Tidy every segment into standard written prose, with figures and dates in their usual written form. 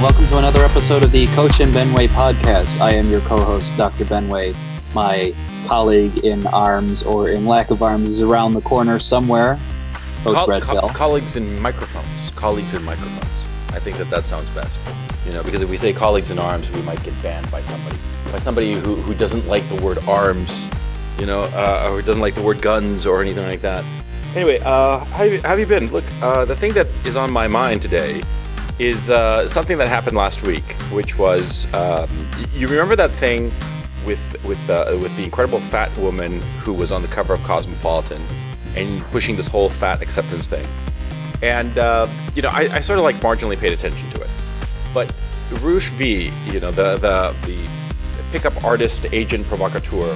welcome to another episode of the Coach and Benway podcast. I am your co-host, Dr. Benway. My colleague in arms, or in lack of arms, is around the corner somewhere. Coach Redfield. Colleagues in microphones. I think that sounds best. Because if we say colleagues in arms, we might get banned by somebody who doesn't like the word arms, or doesn't like the word guns or anything like that. Anyway, how have you been? Look, the thing that is on my mind today is something that happened last week, which was you remember that thing with the incredible fat woman who was on the cover of Cosmopolitan and pushing this whole fat acceptance thing, and I sort of like marginally paid attention to it, but Roosh V, the pickup artist agent provocateur,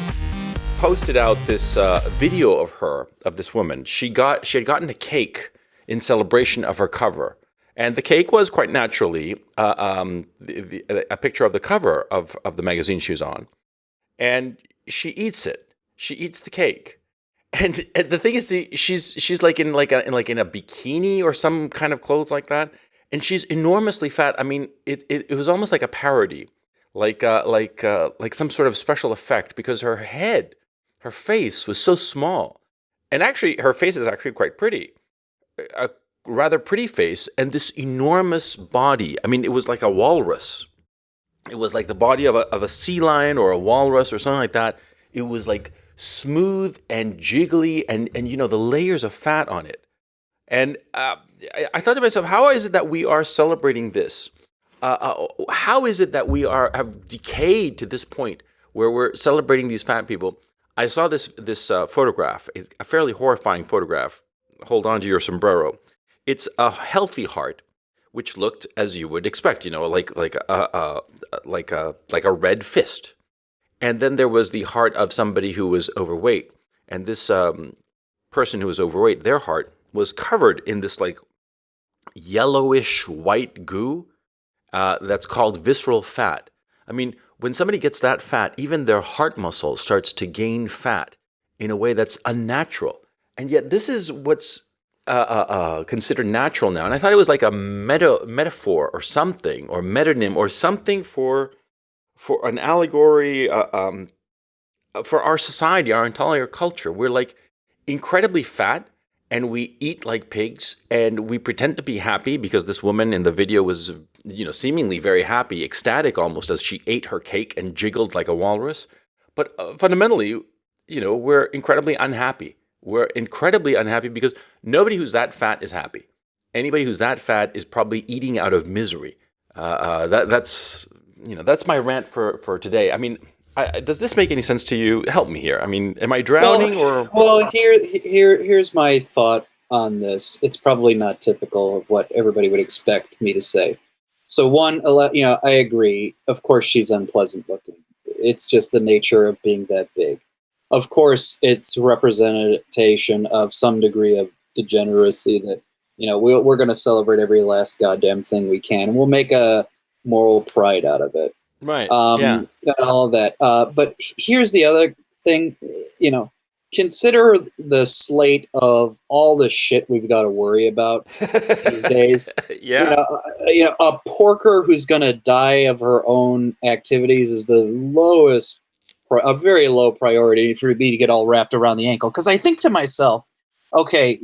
posted out this video of this woman. She had gotten a cake in celebration of her cover. And the cake was quite naturally a picture of the cover of the magazine she was on. And she eats it. She eats the cake. And the thing is, she's like in a bikini or some kind of clothes like that. And she's enormously fat. I mean, it was almost like a parody, like some sort of special effect, because her face was so small. And actually, her face is actually quite pretty. A rather pretty face, and this enormous body. I mean, it was like a walrus. It was like the body of a sea lion or a walrus or something like that. It was like smooth and jiggly, and the layers of fat on it. And I thought to myself, how is it that we are celebrating this? How is it that we have decayed to this point where we're celebrating these fat people? I saw this photograph, a fairly horrifying photograph. Hold on to your sombrero. It's a healthy heart, which looked as you would expect, like a red fist. And then there was the heart of somebody who was overweight, and this person who was overweight, their heart was covered in this like yellowish white goo that's called visceral fat. I mean, when somebody gets that fat, even their heart muscle starts to gain fat in a way that's unnatural. And yet this is what's considered natural now. And I thought it was like a metaphor or something, or metonym or something for an allegory for our society, our entire culture. We're like incredibly fat, and we eat like pigs, and we pretend to be happy because this woman in the video was, seemingly very happy, ecstatic almost, as she ate her cake and jiggled like a walrus. But fundamentally, we're incredibly unhappy. We're incredibly unhappy because nobody who's that fat is happy. Anybody who's that fat is probably eating out of misery. That's my rant for today. I mean, does this make any sense to you? Help me here. I mean, am I drowning or? Well, here's my thought on this. It's probably not typical of what everybody would expect me to say. So one, I agree. Of course, she's unpleasant looking. It's just the nature of being that big. Of course, it's representation of some degree of degeneracy that, we're going to celebrate every last goddamn thing we can, and we'll make a moral pride out of it. Right. And all of that. But here's the other thing, consider the slate of all the shit we've got to worry about these days. Yeah. A porker who's going to die of her own activities is the lowest, a very low priority for me to get all wrapped around the ankle. Because I think to myself, okay,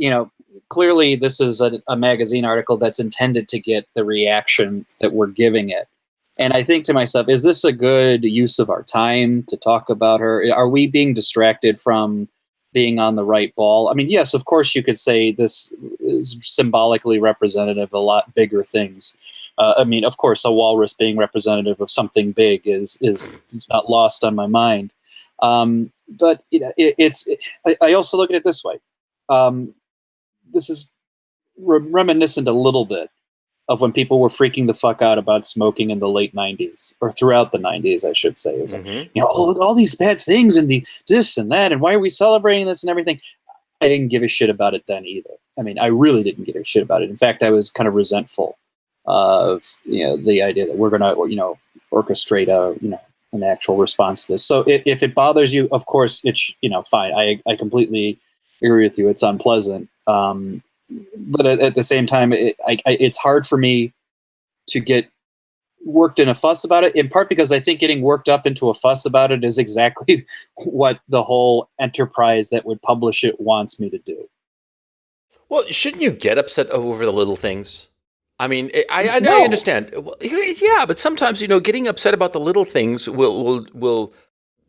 clearly this is a magazine article that's intended to get the reaction that we're giving it. And I think to myself, is this a good use of our time to talk about her? Are we being distracted from being on the right ball? I mean, yes, of course you could say this is symbolically representative of a lot bigger things. Of course, a walrus being representative of something big is not lost on my mind. But I also look at it this way. This is reminiscent a little bit of when people were freaking the fuck out about smoking in the late 90s, or throughout the 90s, I should say. It was like, all these bad things and this and that, and why are we celebrating this and everything? I didn't give a shit about it then either. I mean, I really didn't give a shit about it. In fact, I was kind of resentful of the idea that we're going to orchestrate an actual response to this. So if it bothers you, of course, it's fine. I completely agree with you. It's unpleasant. But at the same time, it's hard for me to get worked in a fuss about it, in part because I think getting worked up into a fuss about it is exactly what the whole enterprise that would publish it wants me to do. Well, shouldn't you get upset over the little things? I mean, I No. understand. Well, yeah, but sometimes getting upset about the little things will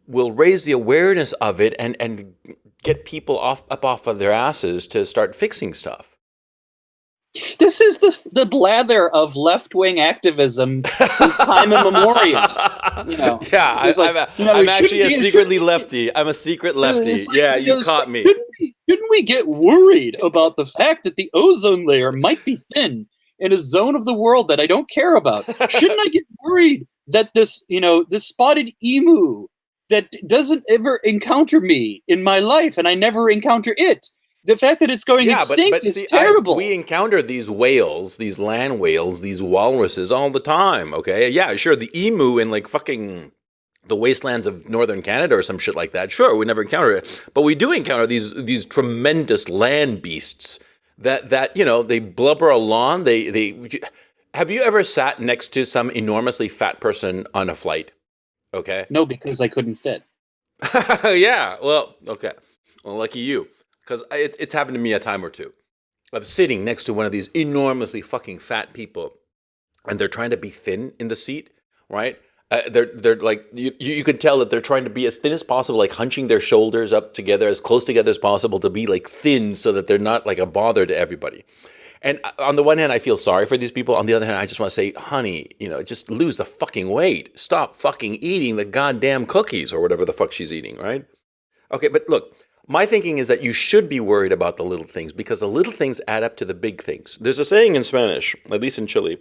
raise the awareness of it and get people off of their asses to start fixing stuff. This is the blather of left-wing activism since time immemorial. Yeah, I'm actually a secretly lefty. I'm a secret lefty. Yeah, you caught me. Shouldn't we get worried about the fact that the ozone layer might be thin in a zone of the world that I don't care about? Shouldn't I get worried that this spotted emu that doesn't ever encounter me in my life and I never encounter it? The fact that it's going extinct is terrible. We encounter these whales, these land whales, these walruses all the time, okay? Yeah, sure, the emu in like fucking the wastelands of northern Canada or some shit like that. Sure, we never encounter it. But we do encounter these tremendous land beasts that they blubber along. They Have you ever sat next to some enormously fat person on a flight? Okay. No, because I couldn't fit. Yeah, well, okay. Well, lucky you. Because it's happened to me a time or two. I'm sitting next to one of these enormously fucking fat people, and they're trying to be thin in the seat, right? They're like, you can tell that they're trying to be as thin as possible, like hunching their shoulders up together, as close together as possible to be like thin so that they're not like a bother to everybody. And on the one hand, I feel sorry for these people. On the other hand, I just want to say, honey, just lose the fucking weight. Stop fucking eating the goddamn cookies or whatever the fuck she's eating, right? Okay, but look. My thinking is that you should be worried about the little things because the little things add up to the big things. There's a saying in Spanish, at least in Chile,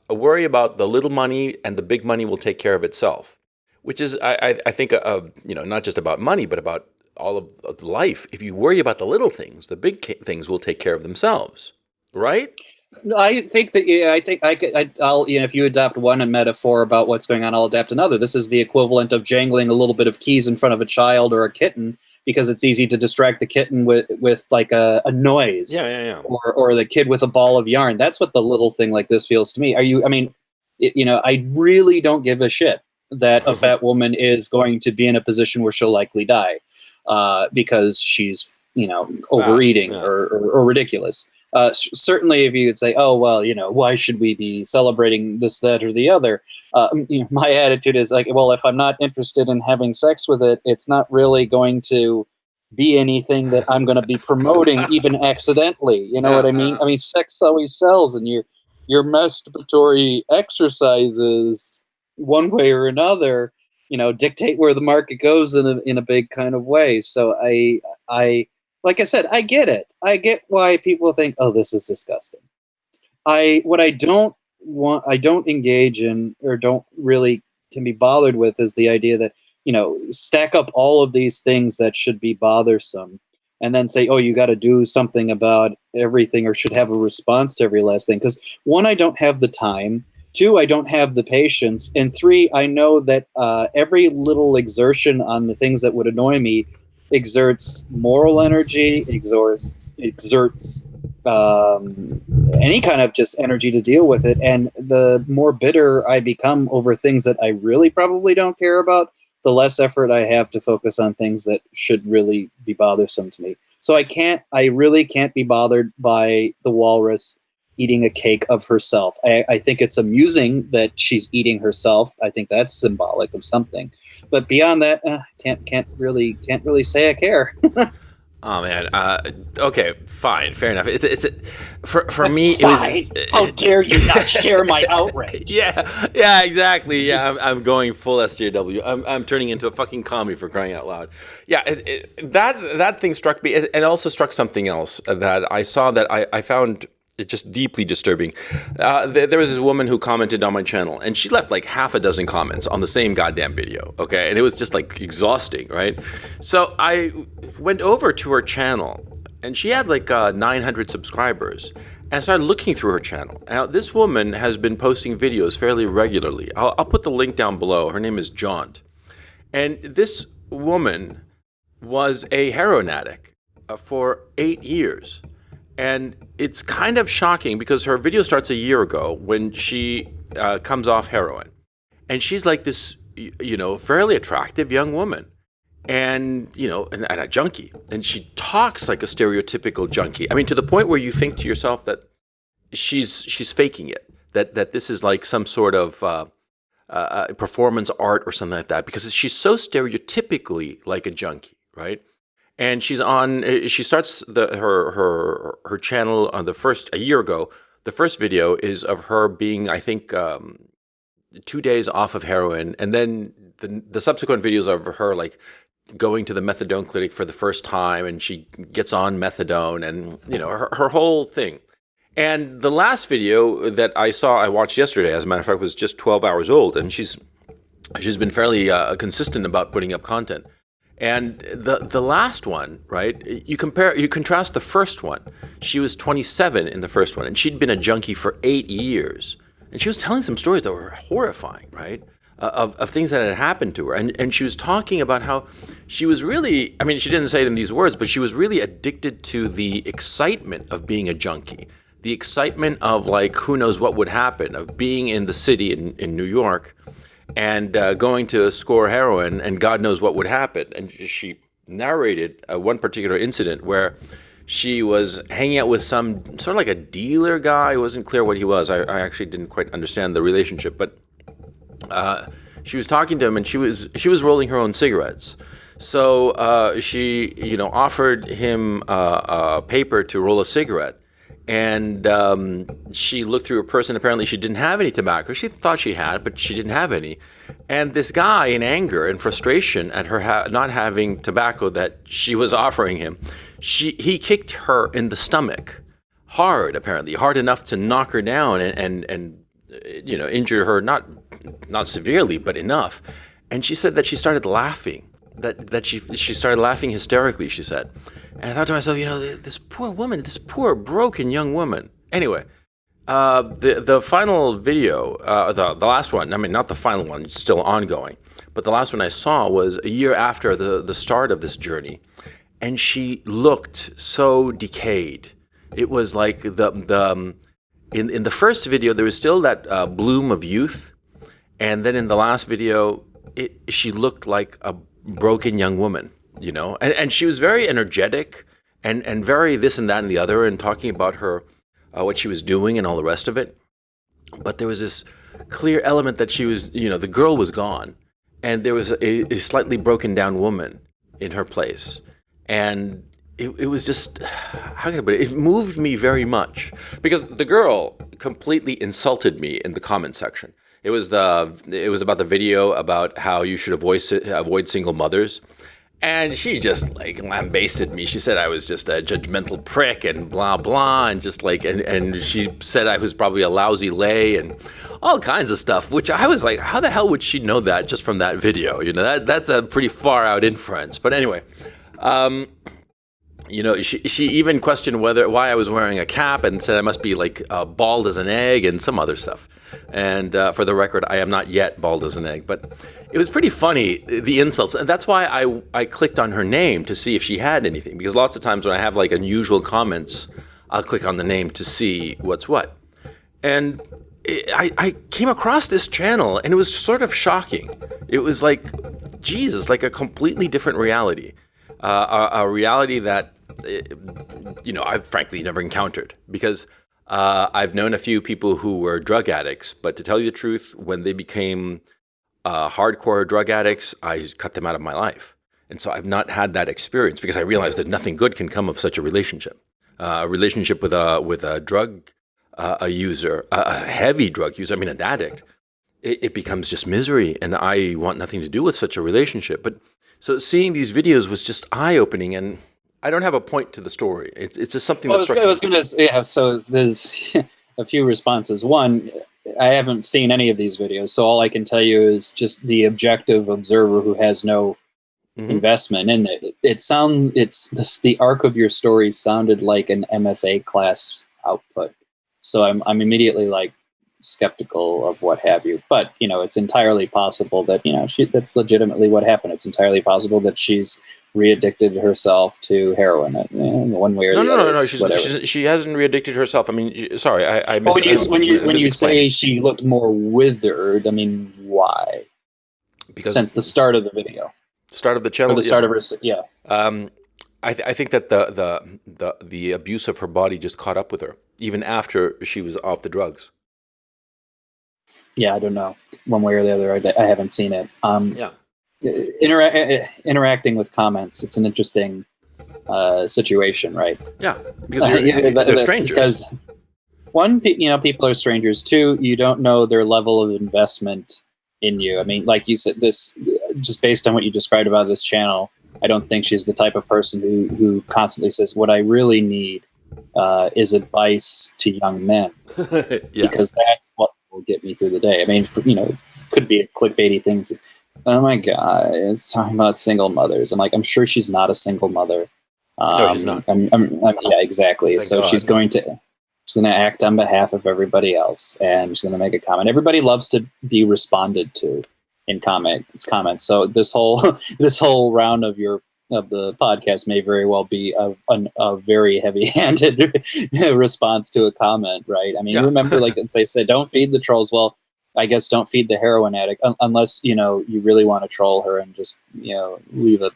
worry about the little money and the big money will take care of itself, which is, I think, not just about money, but about all of life. If you worry about the little things, the big things will take care of themselves, right? I think that I'll if you adopt one metaphor about what's going on, I'll adapt another. This is the equivalent of jangling a little bit of keys in front of a child or a kitten because it's easy to distract the kitten with like a noise, or the kid with a ball of yarn. That's what the little thing like this feels to me. I really don't give a shit that a fat woman is going to be in a position where she'll likely die because she's overeating or ridiculous. Certainly, if you could say, "Oh well, why should we be celebrating this, that, or the other?" My attitude is like, "Well, if I'm not interested in having sex with it, it's not really going to be anything that I'm going to be promoting, even accidentally." You know what I mean? I mean, sex always sells, and your masturbatory exercises, one way or another, dictate where the market goes in a big kind of way. So I. Like I said, I get it. I get why people think, "Oh, this is disgusting." What I don't engage in or don't really can be bothered with is the idea that, stack up all of these things that should be bothersome and then say, "Oh, you got to do something about everything or should have a response to every last thing." Because one, I don't have the time. Two, I don't have the patience. And three, I know that every little exertion on the things that would annoy me exerts moral energy, exerts any kind of just energy to deal with it. And the more bitter I become over things that I really probably don't care about, the less effort I have to focus on things that should really be bothersome to me. So I really can't be bothered by the walrus eating a cake of herself. I think it's amusing that she's eating herself. I think that's symbolic of something. But beyond that, can't really say I care. Oh man. Okay, fine, fair enough. It's for me. Fine. It was. How dare you not share my outrage? Yeah, exactly. Yeah, I'm going full SJW. I'm turning into a fucking commie for crying out loud. Yeah, that thing struck me. It also struck something else that I saw that I found. It's just deeply disturbing. There was this woman who commented on my channel, and she left like half a dozen comments on the same goddamn video, okay? And it was just like exhausting, right? So I went over to her channel, and she had like 900 subscribers, and I started looking through her channel. Now, this woman has been posting videos fairly regularly. I'll put the link down below. Her name is Jaunt. And this woman was a heroin addict for 8 years. And it's kind of shocking because her video starts a year ago when she comes off heroin, and she's like this, fairly attractive young woman, and and a junkie, and she talks like a stereotypical junkie. I mean, to the point where you think to yourself that she's faking it, that this is like some sort of performance art or something like that, because she's so stereotypically like a junkie, right? And she starts her channel on a year ago. The first video is of her being, I think, 2 days off of heroin, and then the subsequent videos of her like going to the methadone clinic for the first time, and she gets on methadone, and her whole thing. And the last video that I watched yesterday, as a matter of fact, was just 12 hours old, and she's been fairly consistent about putting up content. And the last one, right? You contrast the first one. She was 27 in the first one, and she'd been a junkie for 8 years, and she was telling some stories that were horrifying, right? Of things that had happened to her. And she was talking about how she was really, I mean, she didn't say it in these words, but she was really addicted to the excitement of being a junkie, the excitement of like, who knows what would happen, of being in the city in New York and going to score heroin, and God knows what would happen. And she narrated one particular incident where she was hanging out with some sort of like a dealer guy. It wasn't clear what he was. I actually didn't quite understand the relationship, but she was talking to him, and she was rolling her own cigarettes. So she, offered him a paper to roll a cigarette, and she looked through her purse, and apparently she didn't have any tobacco. She thought she had, but she didn't have any. And this guy, in anger and frustration at her not having tobacco that she was offering him, he kicked her in the stomach, hard, apparently, hard enough to knock her down and injure her, not severely, but enough. And she said that she started laughing, that she started laughing hysterically, she said. And I thought to myself, this poor woman, this poor broken young woman. Anyway, the final video, the last one, I mean, not the final one, it's still ongoing, but the last one I saw was a year after the start of this journey. And she looked so decayed. It was like in the first video, there was still that bloom of youth. And then in the last video, she looked like a broken young woman, and she was very energetic and very this and that and the other, and talking about her, what she was doing and all the rest of it. But there was this clear element that she was, the girl was gone, and there was a slightly broken down woman in her place. And it was just, how can I put it? It moved me very much, because the girl completely insulted me in the comment section. It was about the video about how you should avoid single mothers. And she just like lambasted me. She said I was just a judgmental prick and blah, blah. And just like, and she said I was probably a lousy lay and all kinds of stuff, which I was like, how the hell would she know that just from that video? That's a pretty far out inference. But anyway, she even questioned why I was wearing a cap, and said I must be like bald as an egg and some other stuff. And for the record, I am not yet bald as an egg, but it was pretty funny, the insults. And that's why I clicked on her name to see if she had anything, because lots of times when I have like unusual comments, I'll click on the name to see what's what. And I came across this channel, and it was sort of shocking. It was like, Jesus, like a completely different reality. A reality that, I've frankly never encountered, because I've known a few people who were drug addicts, but to tell you the truth, when they became hardcore drug addicts, I cut them out of my life. And so I've not had that experience, because I realized that nothing good can come of such a relationship. A relationship with a drug a user, a heavy drug user, an addict. It becomes just misery, and I want nothing to do with such a relationship. But so seeing these videos was just eye-opening, and I don't have a point to the story. It's just something that struck me. I was going to say, so there's a few responses. One, I haven't seen any of these videos, so all I can tell you is just the objective observer who has no investment in it. The arc of your story sounded like an MFA class output. So I'm immediately like skeptical of what have you. But it's entirely possible that that's legitimately what happened. It's entirely possible that she's re-addicted herself to heroin in one way or No, the no, other. no, no. It's whatever. She hasn't re-addicted herself. I mean, sorry, I But when you say misexplained. she looked more withered, I mean, why? Because Since the start of the video start of the or channel, the start of her, yeah. Um, I think that the abuse of her body just caught up with her, even after she was off the drugs. Yeah, I don't know one way or the other. I haven't seen it. Yeah. Interacting with comments, it's an interesting situation, right? Yeah, because they're strangers. Because one, people are strangers. Two, you don't know their level of investment in you. I mean, like you said, this just based on what you described about this channel, I don't think she's the type of person who constantly says, "What I really need is advice to young men," Yeah. because that's what will get me through the day. I mean, it could be clickbaity things. Oh my God, it's talking about single mothers. I'm sure she's not a single mother. No, she's not. Yeah, exactly. Thank So God. she's going to act on behalf of everybody else, and she's going to make a comment. Everybody loves to be responded to in comments. So this whole this whole round of the podcast may very well be a very heavy-handed response to a comment, right? I mean, Yeah. remember, like they said, don't feed the trolls. Well, I guess don't feed the heroin addict unless you really want to troll her and just leave a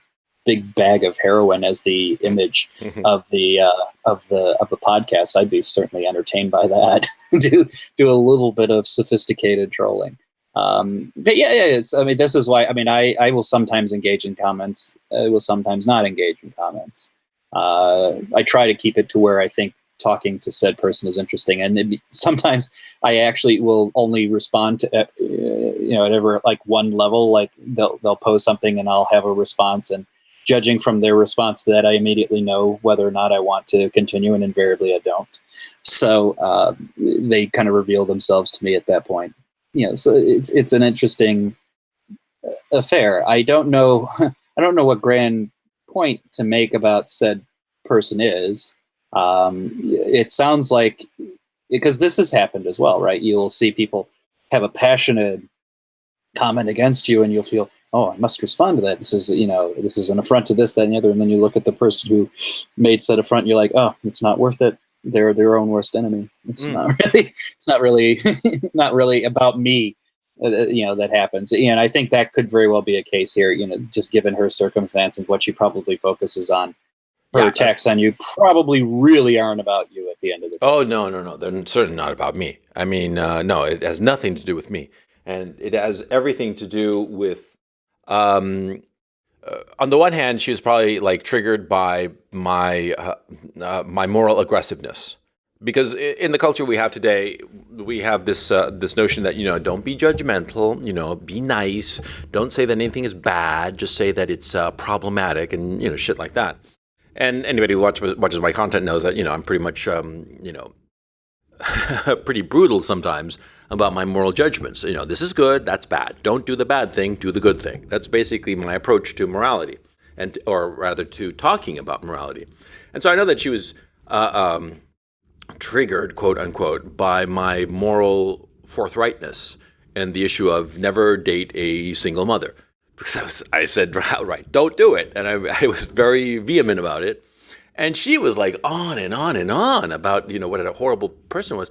big bag of heroin as the image of the podcast. I'd be certainly entertained by that. do a little bit of sophisticated trolling. But yeah, this is why. I mean, I will sometimes engage in comments. I will sometimes not engage in comments. I try to keep it to where I think talking to said person is interesting, and sometimes I actually will only respond to at ever like one level. Like they'll post something and I'll have a response, and judging from their response to that, I immediately know whether or not I want to continue, and invariably I don't. So they kind of reveal themselves to me at that point. So it's an interesting affair. I don't know what grand point to make about said person is. It sounds like, because this has happened as well, right? You'll see people have a passionate comment against you, and you'll feel, oh, I must respond to that. This is an affront to this, that, and the other. And then you look at the person who made said affront, and you're like, oh, it's not worth it. They're their own worst enemy. It's not really about me. That happens. And I think that could very well be a case here, just given her circumstance and what she probably focuses on. Her attacks on you probably really aren't about you at the end of the day. Oh, no. They're certainly not about me. I mean, no, it has nothing to do with me. And it has everything to do with, on the one hand, she was probably like triggered by my moral aggressiveness. Because in the culture we have today, we have this notion that, don't be judgmental, be nice, don't say that anything is bad, just say that it's problematic and, shit like that. And anybody who watches my content knows that, I'm pretty much, pretty brutal sometimes about my moral judgments. This is good, that's bad. Don't do the bad thing, do the good thing. That's basically my approach to morality, or rather to talking about morality. And so I know that she was triggered, quote unquote, by my moral forthrightness and the issue of never date a single mother. Because I said outright, don't do it. And I was very vehement about it. And she was like on and on and on about, what a horrible person was.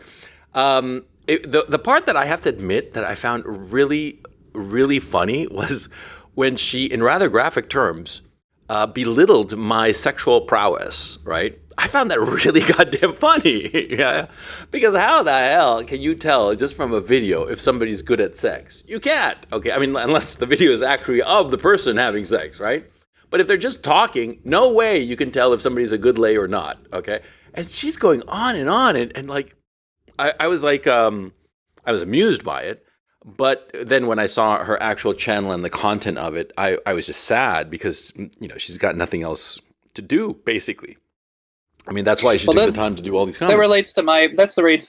The part that I have to admit that I found really, really funny was when she, in rather graphic terms, belittled my sexual prowess, right? I found that really goddamn funny. Yeah? Because how the hell can you tell just from a video if somebody's good at sex? You can't. Okay, I mean, unless the video is actually of the person having sex, right? But if they're just talking, no way you can tell if somebody's a good lay or not, okay? And she's going on, and like, I was like, I was amused by it. But then when I saw her actual channel and the content of it, I was just sad because, she's got nothing else to do, basically. I mean, that's why she took the time to do all these comments. That relates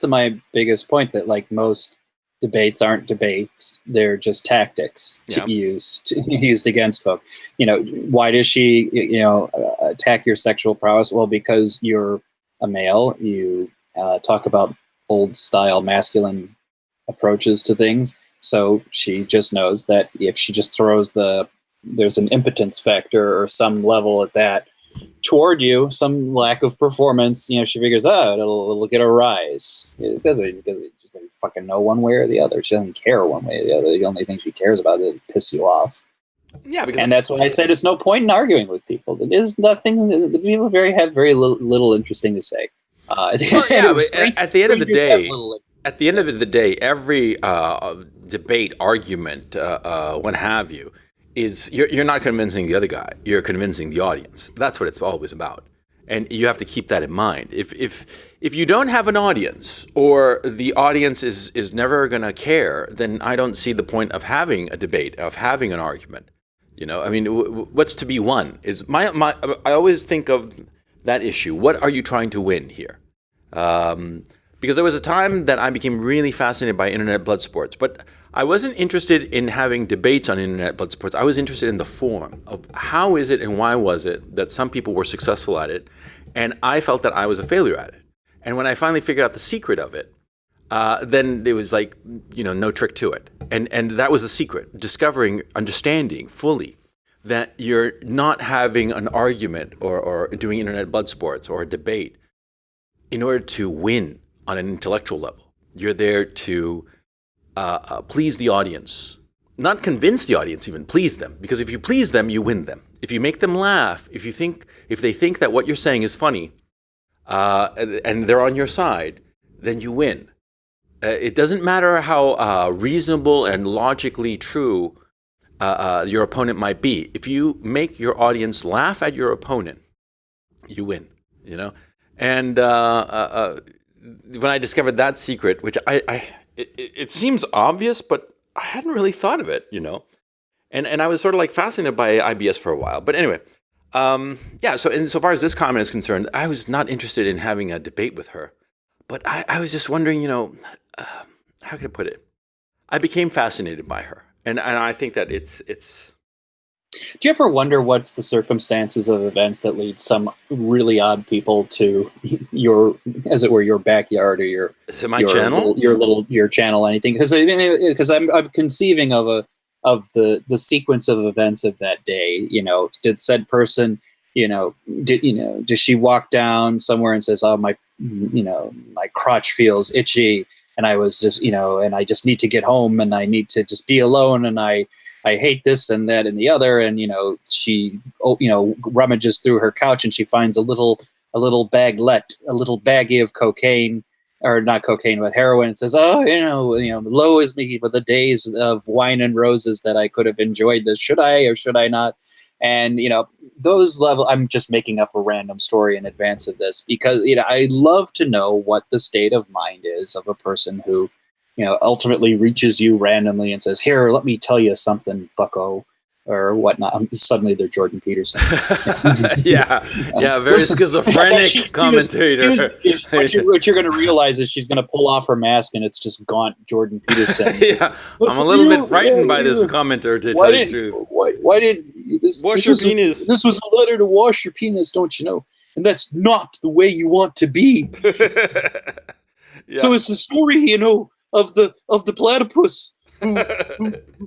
to my biggest point, that like most debates aren't debates; they're just tactics used against folk. Why does she attack your sexual prowess? Well, because you're a male. You talk about old style masculine approaches to things. So she just knows that if she just throws the there's an impotence factor or some level at that toward you, some lack of performance. She figures, it'll get a rise. It doesn't, because it doesn't fucking know one way or the other. She doesn't care one way or the other. The only thing she cares about is to piss you off. Yeah, and that's why I said there's no point in arguing with people. It is nothing. The people have very little interesting to say. But at the end of the day, every debate, argument, what have you, is you're not convincing the other guy. You're convincing the audience. That's what it's always about, and you have to keep that in mind. If you don't have an audience, or the audience is never going to care, then I don't see the point of having a debate, of having an argument. I mean, what's to be won is I always think of that issue. What are you trying to win here? Because there was a time that I became really fascinated by internet blood sports, but I wasn't interested in having debates on internet blood sports. I was interested in the form of how is it and why was it that some people were successful at it, and I felt that I was a failure at it. And when I finally figured out the secret of it, then it was like, no trick to it. And that was the secret, understanding fully that you're not having an argument or doing internet blood sports or a debate in order to win on an intellectual level. You're there to please the audience, not convince the audience, even please them. Because if you please them, you win them. If you make them laugh, if they think that what you're saying is funny, and they're on your side, then you win. It doesn't matter how reasonable and logically true your opponent might be. If you make your audience laugh at your opponent, you win. And when I discovered that secret, which it seems obvious, but I hadn't really thought of it. And I was sort of like fascinated by IBS for a while. But anyway, So insofar as this comment is concerned, I was not interested in having a debate with her. But I was just wondering, how can I put it? I became fascinated by her, and I think that it's. Do you ever wonder what's the circumstances of events that lead some really odd people to your, as it were, your backyard or your channel, anything? Because I'm conceiving of the sequence of events of that day. Did said person, does she walk down somewhere and says, "Oh, my crotch feels itchy," and I was just, and I just need to get home and I need to just be alone and I hate this and that and the other, and she rummages through her couch and she finds a little baggie of cocaine, or not cocaine but heroin, and says, "Low is me for the days of wine and roses that I could have enjoyed this. Should I or should I not?" And those level. I'm just making up a random story in advance of this because I love to know what the state of mind is of a person who ultimately reaches you randomly and says, "Here, let me tell you something, bucko," or whatnot. Suddenly they're Jordan Peterson. yeah, very schizophrenic commentator. What you're going to realize is she's going to pull off her mask and it's just gaunt Jordan Peterson. Yeah, I'm a little bit frightened by this commenter, to tell you the truth. Why did this? Wash your penis. This was a letter to wash your penis, don't you know? And that's not the way you want to be. Yeah. So it's the story, of the platypus who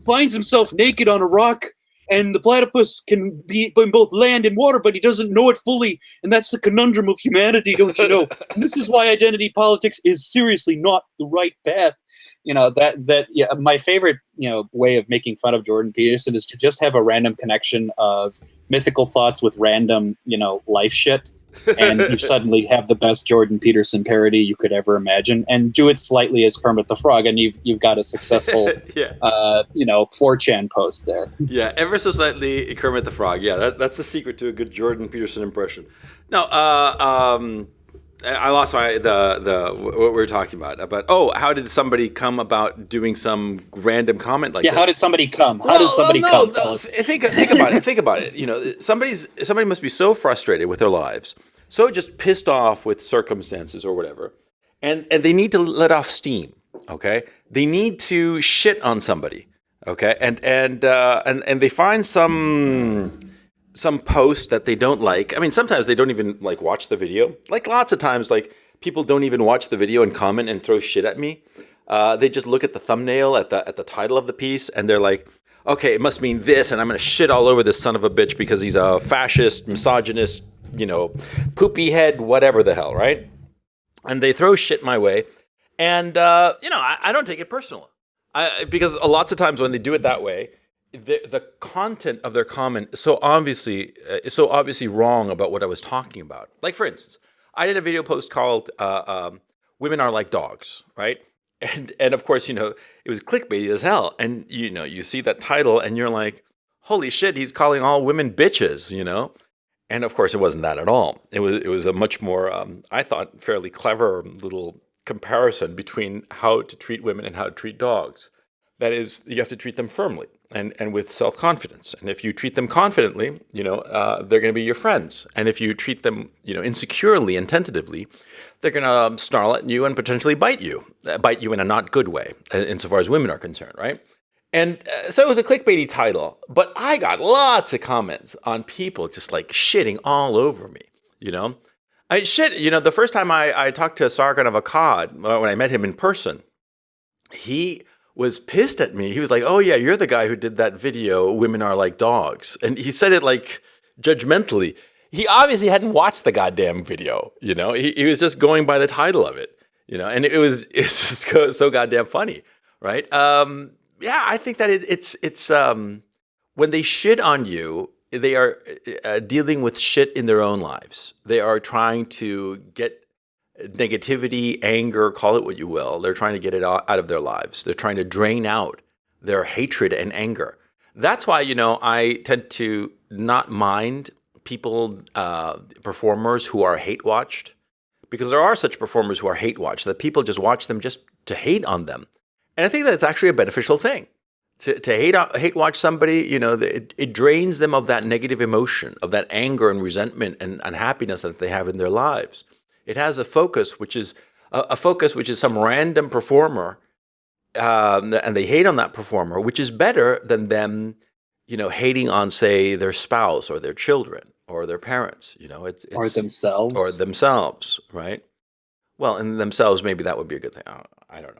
finds himself naked on a rock, and the platypus can be in both land and water, but he doesn't know it fully, and that's the conundrum of humanity, don't you know? And this is why identity politics is seriously not the right path. My favorite way of making fun of Jordan Peterson is to just have a random connection of mythical thoughts with random life shit. And you suddenly have the best Jordan Peterson parody you could ever imagine, and do it slightly as Kermit the Frog, and you've got a successful, 4chan post there. Yeah, ever so slightly Kermit the Frog. Yeah, that's the secret to a good Jordan Peterson impression. No, I lost what we were talking about. How did somebody come about doing some random comment like this? Yeah, how did somebody come? How does somebody come? Tell us. Think about it. Think about it. Somebody must be so frustrated with their lives, so just pissed off with circumstances or whatever, and they need to let off steam. Okay, they need to shit on somebody. Okay, and they find some post that they don't like. I mean, sometimes they don't even watch the video. Like lots of times, people don't even watch the video and comment and throw shit at me. They just look at the thumbnail, at the title of the piece, and they're like, okay, it must mean this, and I'm going to shit all over this son of a bitch because he's a fascist, misogynist, poopy head, whatever the hell, right? And they throw shit my way, and I don't take it personal, because lots of times when they do it that way, the content of their comment is so obviously wrong about what I was talking about. Like, for instance, I did a video post called "Women Are Like Dogs," right? And of course, it was clickbaity as hell, and you see that title, and you're like, "Holy shit, he's calling all women bitches," And of course, it wasn't that at all. It was a much more, I thought, fairly clever little comparison between how to treat women and how to treat dogs. That is, you have to treat them firmly and with self-confidence. And if you treat them confidently, they're going to be your friends. And if you treat them, insecurely and tentatively, they're going to snarl at you and potentially bite you in a not good way, insofar as women are concerned, right? And so it was a clickbaity title, but I got lots of comments on people just like shitting all over me, the first time I talked to Sargon of Akkad, when I met him in person, he was pissed at me. He was like, "Oh yeah, you're the guy who did that video, Women Are Like Dogs." And he said it like judgmentally. He obviously hadn't watched the goddamn video, He was just going by the title of it, and it's just so goddamn funny, right? Yeah, I think that it's when they shit on you, they are dealing with shit in their own lives. They are trying to get negativity, anger, call it what you will. They're trying to get it out of their lives. They're trying to drain out their hatred and anger. That's why, I tend to not mind people, performers who are hate watched, because there are such performers who are hate watched, that people just watch them just to hate on them. And I think that's actually a beneficial thing. To hate watch somebody, it drains them of that negative emotion, of that anger and resentment and unhappiness that they have in their lives. It has a focus which is some random performer, and they hate on that performer, which is better than them, hating on, say, their spouse or their children or their parents. Or themselves, right? Well, in themselves, maybe that would be a good thing. I don't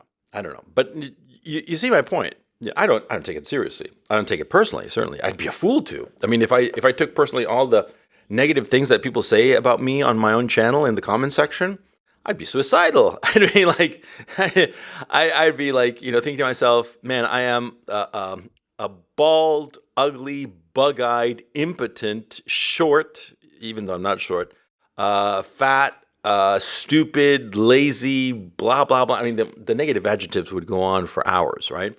know. But you see my point. Yeah, I don't take it seriously. I don't take it personally. Certainly, I'd be a fool to. I mean, if I took personally all the negative things that people say about me on my own channel in the comment section, I'd be suicidal. I'd be like, thinking to myself, man, I am a bald, ugly, bug-eyed, impotent, short, even though I'm not short, fat, stupid, lazy, blah, blah, blah. I mean, the negative adjectives would go on for hours, right?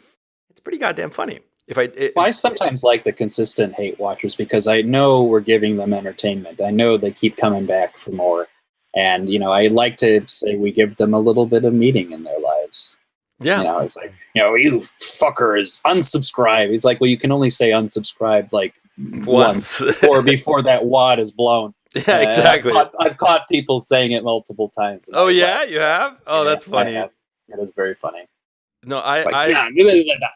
It's pretty goddamn funny. I sometimes like the consistent hate watchers because I know we're giving them entertainment. I know they keep coming back for more. And, I like to say we give them a little bit of meaning in their lives. Yeah. It's like, you fuckers, unsubscribe. It's like, well, you can only say unsubscribe like once before that wad is blown. Yeah, exactly. I've caught people saying it multiple times. Oh, yeah? You have? Oh, yeah, that's funny. It is very funny. No,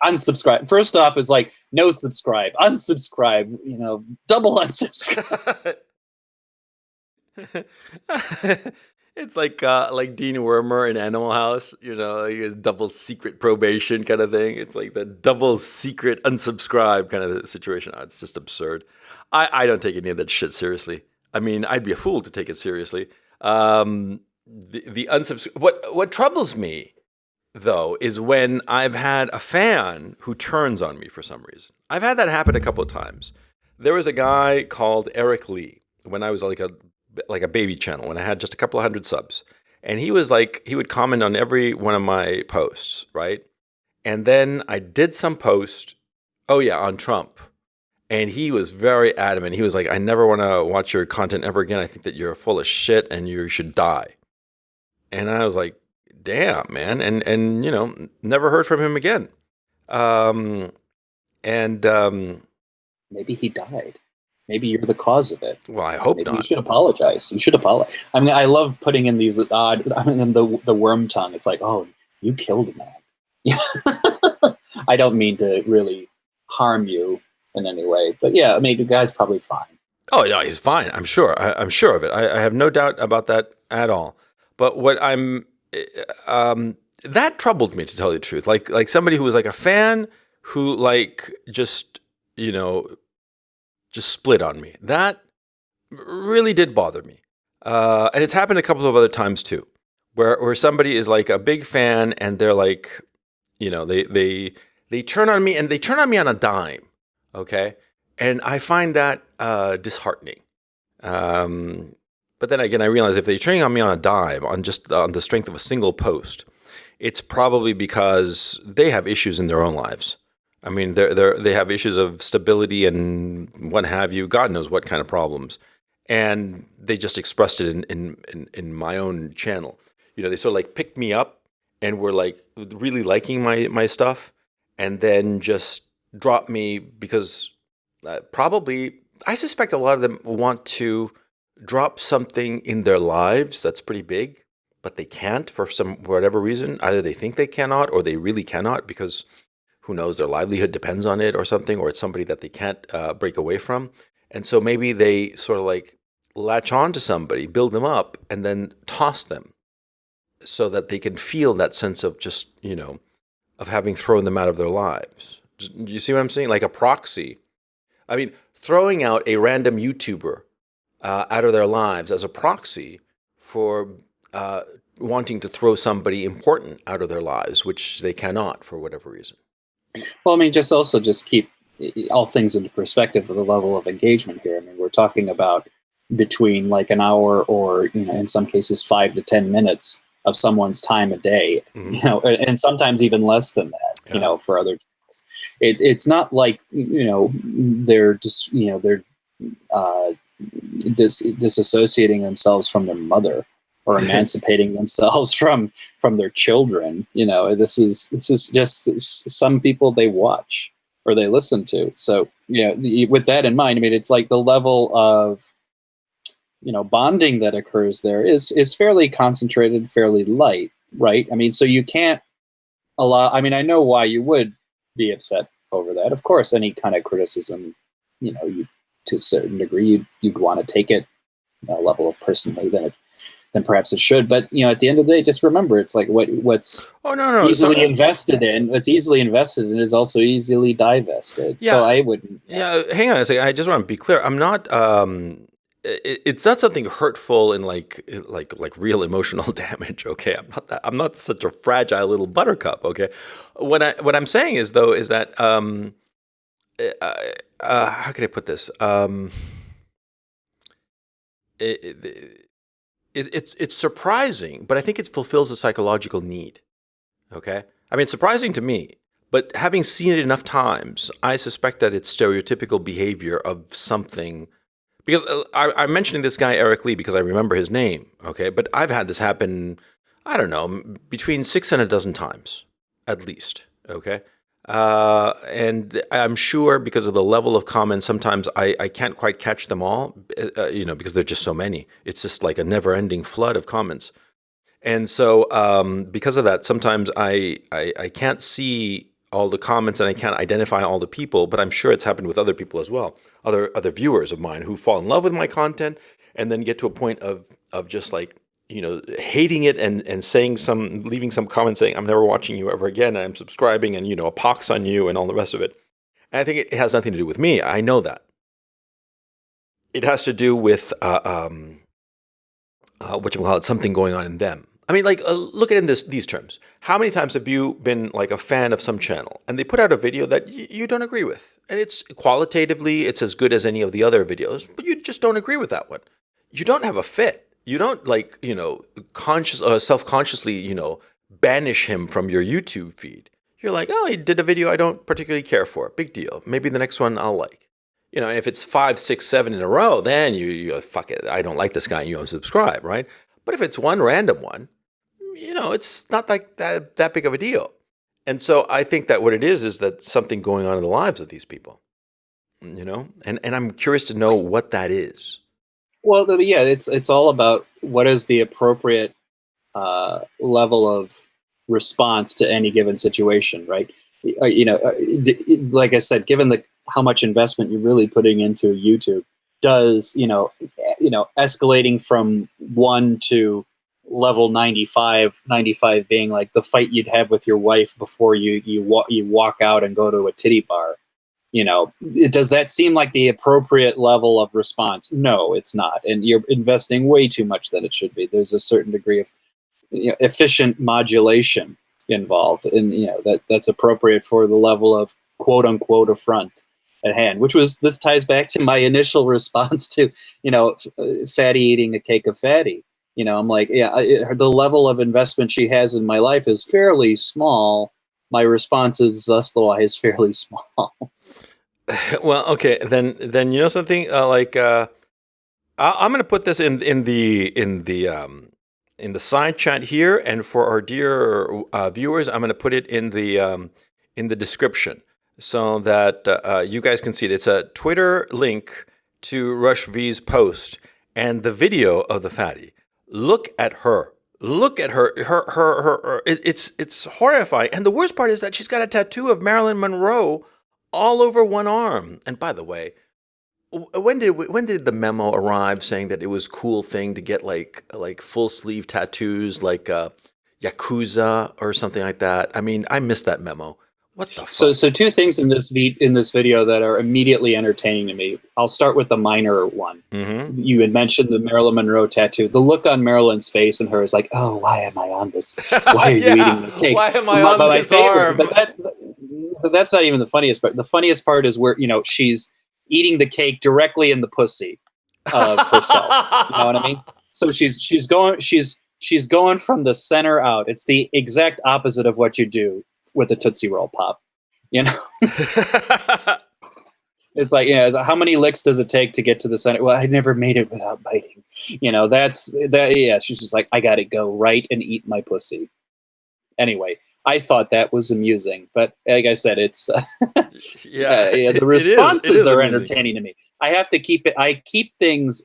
unsubscribe. First off, is like no subscribe, unsubscribe. Double unsubscribe. It's like Dean Wormer in Animal House. A double secret probation kind of thing. It's like the double secret unsubscribe kind of situation. Oh, it's just absurd. I don't take any of that shit seriously. I mean, I'd be a fool to take it seriously. The unsubscribe. What troubles me, though, is when I've had a fan who turns on me for some reason. I've had that happen a couple of times. There was a guy called Eric Lee when I was like a baby channel, when I had just a couple of hundred subs. And he would comment on every one of my posts, right? And then I did some post, on Trump. And he was very adamant. He was like, "I never want to watch your content ever again. I think that you're full of shit and you should die." And I was like, damn, man. And never heard from him again. Maybe he died. Maybe you're the cause of it. Well, I hope not. You should apologize. I mean, I love putting in these odd, the worm tongue. It's like, oh, you killed a man. I don't mean to really harm you in any way. But yeah, I mean, the guy's probably fine. Oh, yeah, he's fine. I'm sure. I'm sure of it. I have no doubt about that at all. But what that troubled me, to tell you the truth. Like somebody who was like a fan who like just, you know, just split on me. That really did bother me. And it's happened a couple of other times too, where somebody is like a big fan and they're like, you know, they turn on me and they turn on me on a dime. Okay. And I find that disheartening. But then again, I realize if they're turning on me on a dime, on just on the strength of a single post, it's probably because they have issues in their own lives. I mean, they have issues of stability and what have you. God knows what kind of problems, and they just expressed it in my own channel. You know, they sort of like picked me up and were like really liking my stuff, and then just dropped me because probably I suspect a lot of them want to drop something in their lives that's pretty big, but they can't for some whatever reason. Either they think they cannot or they really cannot because who knows, their livelihood depends on it or something, or it's somebody that they can't break away from. And so maybe they sort of like latch on to somebody, build them up, and then toss them so that they can feel that sense of just, you know, of having thrown them out of their lives. Do you see what I'm saying? Like a proxy. I mean, throwing out a random YouTuber out of their lives as a proxy for wanting to throw somebody important out of their lives, which they cannot for whatever reason. Well, I mean, just keep all things into perspective for the level of engagement here. I mean, we're talking about between like an hour or, you know, in some cases 5 to 10 minutes of someone's time a day, you know, and sometimes even less than that, you know, for other channels. It's not like, you know, they're just, you know, they're disassociating themselves from their mother or emancipating themselves from their children. You know, this is just some people they watch or they listen to. So, you know, with that in mind, I mean, it's like the level of, you know, bonding that occurs there is fairly concentrated, fairly light, right? I mean, so you can't allow. I mean, I know why you would be upset over that. Of course, any kind of criticism, you know, you to a certain degree, you'd want to take it a level of personally than perhaps it should. But, you know, at the end of the day, just remember, it's like what's easily invested in. What's easily invested in is also easily divested. Yeah, so I wouldn't. Yeah, hang on a second. I just want to be clear. I'm not. It's not something hurtful and like real emotional damage. Okay, I'm not such a fragile little buttercup. Okay, what I'm saying is though is that how can I put this? It's surprising, but I think it fulfills a psychological need. Okay, I mean, it's surprising to me, but having seen it enough times, I suspect that it's stereotypical behavior of something. Because I'm mentioning this guy Eric Lee because I remember his name. Okay, but I've had this happen, I don't know, between 6 and a dozen times, at least. Okay. And I'm sure because of the level of comments, sometimes I can't quite catch them all, you know, because there's just so many. It's just like a never-ending flood of comments. And so because of that, sometimes I can't see all the comments and I can't identify all the people, but I'm sure it's happened with other people as well, other viewers of mine who fall in love with my content and then get to a point of just like, you know, hating it and leaving some comments saying, I'm never watching you ever again, and I'm subscribing, and, you know, a pox on you and all the rest of it. And I think it has nothing to do with me. I know that. It has to do with, something going on in them. I mean, like, look at it in these terms. How many times have you been like a fan of some channel and they put out a video that you don't agree with? And it's qualitatively, it's as good as any of the other videos, but you just don't agree with that one. You don't have a fit. You don't like, you know, self-consciously, you know, banish him from your YouTube feed. You're like, oh, he did a video I don't particularly care for. Big deal. Maybe the next one I'll like. You know, if it's 5, 6, 7 in a row, then you fuck it. I don't like this guy and you unsubscribe, right? But if it's one random one, you know, it's not like that big of a deal. And so I think that what it is that something going on in the lives of these people, you know, and I'm curious to know what that is. Well, yeah, it's all about what is the appropriate level of response to any given situation, right? You know, like I said, given how much investment you're really putting into YouTube, does you know escalating from 1 to level 95 being like the fight you'd have with your wife before you walk out and go to a titty bar. Does that seem like the appropriate level of response? No, it's not. And you're investing way too much than it should be. There's a certain degree of efficient modulation involved, and that's appropriate for the level of quote unquote affront at hand. This ties back to my initial response to fatty eating a cake of fatty. I'm like, the level of investment she has in my life is fairly small. My response is thus likewise fairly small. Well, okay, then something I'm going to put this in the side chat here, and for our dear viewers, I'm going to put it in the description so that you guys can see it. It's a Twitter link to Rush V's post and the video of the fatty. Look at her. Look at her. It's horrifying. And the worst part is that she's got a tattoo of Marilyn Monroe all over one arm. And by the way, when did the memo arrive saying that it was a cool thing to get like full sleeve tattoos, like Yakuza or something like that? I mean, I missed that memo. What the fuck? So two things in this video that are immediately entertaining to me. I'll start with the minor one. Mm-hmm. You had mentioned the Marilyn Monroe tattoo. The look on Marilyn's face and her is like, "Oh, why am I on this? Why are you eating the cake? Why am I on this arm?" But that's not even the funniest part. The funniest part is where she's eating the cake directly in the pussy of herself. You know what I mean? So she's going from the center out. It's the exact opposite of what you do with a Tootsie Roll pop. It's like, how many licks does it take to get to the center? Well, I never made it without biting. That's that. Yeah, she's just like, I got to go right and eat my pussy. Anyway, I thought that was amusing, but like I said, it's the responses are entertaining to me. I have to keep it. I keep things,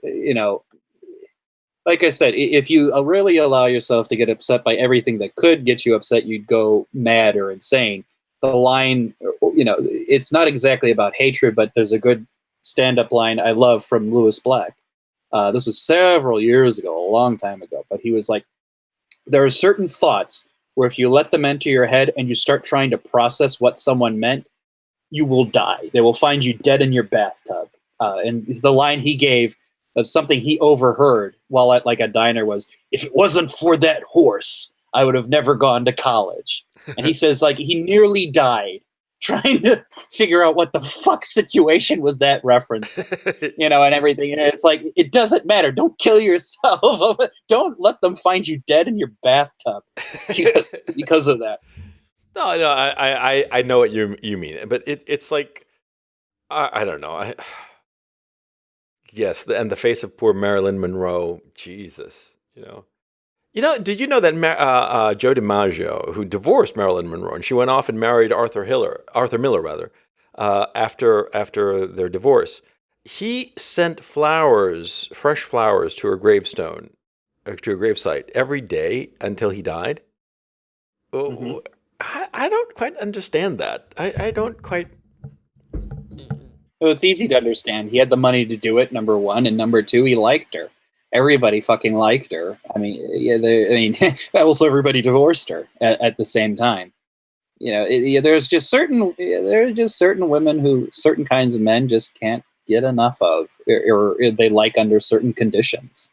like I said, if you really allow yourself to get upset by everything that could get you upset, you'd go mad or insane. The line, it's not exactly about hatred, but there's a good stand-up line I love from Lewis Black. This was several years ago, a long time ago, but he was like, there are certain thoughts where if you let them enter your head and you start trying to process what someone meant, you will die. They will find you dead in your bathtub. And the line he gave of something he overheard while at like a diner was, "If it wasn't for that horse, I would have never gone to college." And he says like he nearly died trying to figure out what the fuck situation was that reference, and everything. And it's like, it doesn't matter. Don't kill yourself. Don't let them find you dead in your bathtub because of that. No, I know what you mean, but it's like, I don't know. Yes, and the face of poor Marilyn Monroe. Jesus, did you know that Joe DiMaggio, who divorced Marilyn Monroe, and she went off and married Arthur Miller, after their divorce, he sent fresh flowers to her gravestone, to her gravesite every day until he died? Mm-hmm. I don't quite understand that. I don't quite... Well, it's easy to understand. He had the money to do it, number one, and number two, he liked her. Everybody fucking liked her. I mean, also everybody divorced her at the same time. There's just certain women who certain kinds of men just can't get enough of, or they like under certain conditions.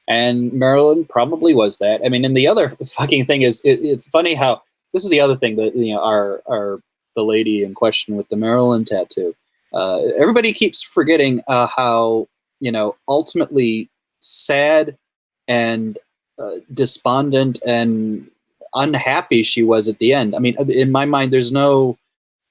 And Marilyn probably was that. I mean, and the other fucking thing is, it's funny how this is the other thing that the lady in question with the Marilyn tattoo. Everybody keeps forgetting how ultimately sad and despondent and unhappy she was at the end. I mean, in my mind, there's no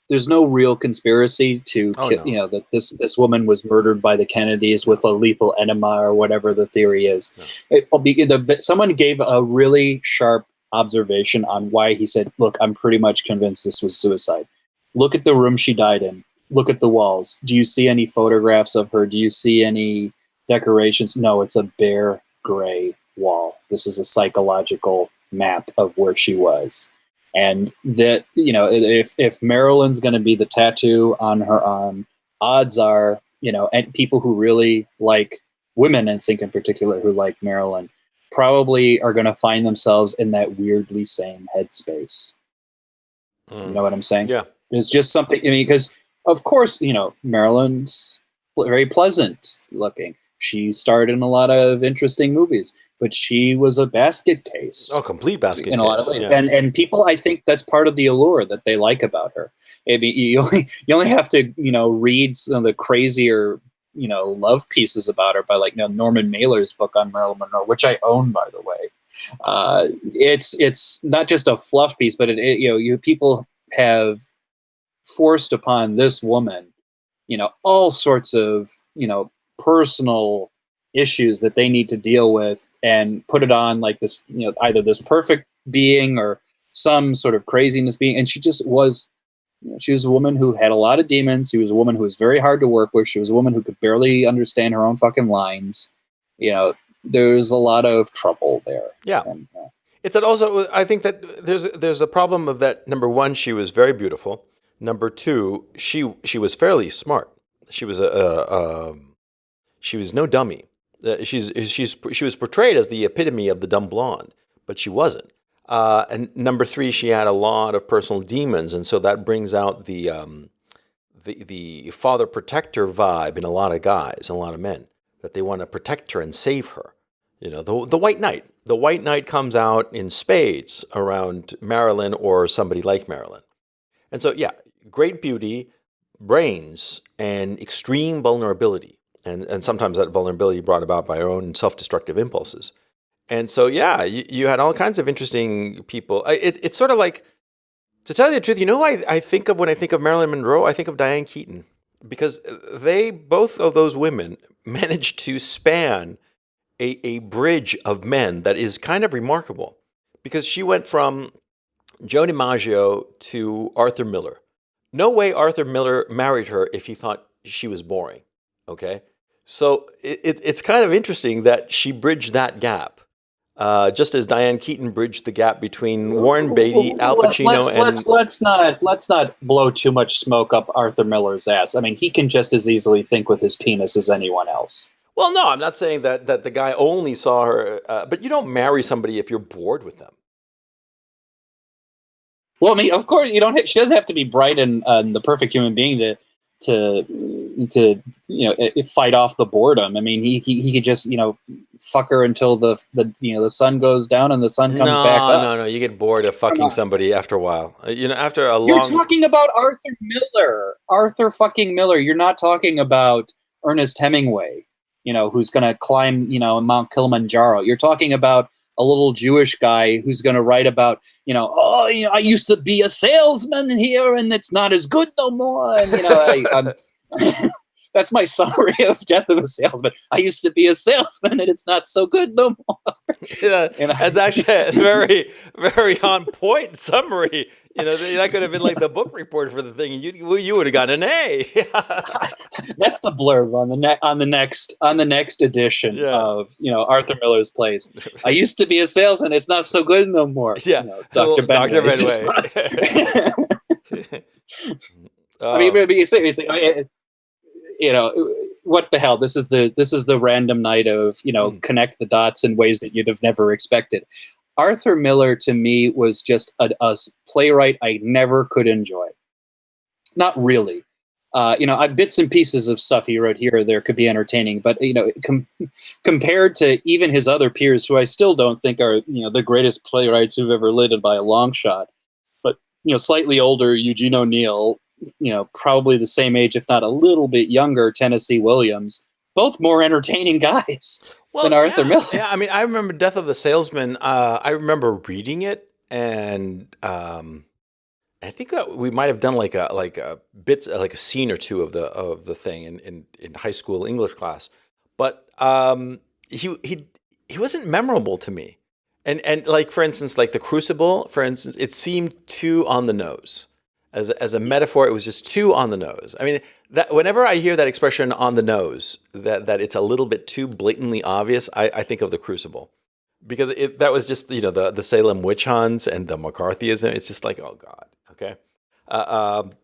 real conspiracy to that this woman was murdered by the Kennedys with a lethal enema or whatever the theory is. No. Someone gave a really sharp observation on why he said, "Look, I'm pretty much convinced this was suicide. Look at the room she died in. Look at the walls. Do you see any photographs of her? Do you see any decorations? No, it's a bare gray wall. This is a psychological map of where she was." And that, if Marilyn's going to be the tattoo on her arm, odds are, and people who really like women, and think in particular who like Marilyn, probably are going to find themselves in that weirdly same headspace. You know what I'm saying? Yeah. There's just something. I mean, because of course, Marilyn's very pleasant looking. She starred in a lot of interesting movies, but she was a basket case. Oh, complete basket in a lot of case. ways. Yeah. And people, I think that's part of the allure that they like about her. I mean, you only have to read some of the crazier love pieces about her by like Norman Mailer's book on Marilyn Monroe, which I own, by the way. It's not just a fluff piece, but people have forced upon this woman all sorts of personal issues that they need to deal with, and put it on like this either this perfect being or some sort of craziness being. And she just was she was a woman who had a lot of demons. She was a woman who was very hard to work with. She was a woman who could barely understand her own fucking lines. There's a lot of trouble there. Yeah. And, it's also, I think that there's a problem of that. Number one, she was very beautiful. Number two, she was fairly smart. She was she was no dummy. She was portrayed as the epitome of the dumb blonde, but she wasn't. And number three, she had a lot of personal demons, and so that brings out the father protector vibe in a lot of guys and a lot of men, that they want to protect her and save her. The White Knight. The White Knight comes out in spades around Marilyn or somebody like Marilyn. And so, yeah, great beauty, brains, and extreme vulnerability. And sometimes that vulnerability brought about by our own self-destructive impulses. And so, yeah, you had all kinds of interesting people. It's sort of like, to tell you the truth, I think of when I think of Marilyn Monroe, I think of Diane Keaton. Because both of those women managed to span a bridge of men that is kind of remarkable. Because she went from Joe DiMaggio to Arthur Miller. No way Arthur Miller married her if he thought she was boring, okay? So it's kind of interesting that she bridged that gap, just as Diane Keaton bridged the gap between Warren Beatty, Al Pacino, let's not blow too much smoke up Arthur Miller's ass. I mean, he can just as easily think with his penis as anyone else. Well, no, I'm not saying that the guy only saw her, but you don't marry somebody if you're bored with them. Well, I mean, of course, she doesn't have to be bright and the perfect human being to fight off the boredom. I mean, he could just fuck her until the sun goes down and the sun comes back up. No, you get bored of fucking somebody after a while. After a long. You're talking about Arthur Miller, Arthur fucking Miller. You're not talking about Ernest Hemingway, who's going to climb Mount Kilimanjaro. You're talking about a little Jewish guy who's going to write about, I used to be a salesman here and it's not as good no more. And, that's my summary of Death of a Salesman. I used to be a salesman and it's not so good no more. Yeah, that's actually a very, very on point summary. That could have been like the book report for the thing, and you would have gotten an A. That's the blurb on the next edition of Arthur Miller's plays. I used to be a salesman. It's not so good no more. Yeah, Dr. Benway. I mean, maybe you say, what the hell? This is the random night of connect the dots in ways that you'd have never expected. Arthur Miller, to me, was just a playwright I never could enjoy. Not really. Bits and pieces of stuff he wrote here or there could be entertaining, but compared to even his other peers, who I still don't think are the greatest playwrights who've ever lived by a long shot, but slightly older Eugene O'Neill, probably the same age, if not a little bit younger, Tennessee Williams, both more entertaining guys than Arthur Miller. Yeah, I mean, I remember Death of the Salesman. I remember reading it, and I think we might have done like a bits, like a scene or two of the thing in high school English class. But he wasn't memorable to me, and like, for instance, like The Crucible, for instance, it seemed too on the nose. As a metaphor, it was just too on the nose. I mean, that whenever I hear that expression "on the nose," that it's a little bit too blatantly obvious, I think of The Crucible, because that was just the Salem witch hunts and the McCarthyism. It's just like, oh God, okay.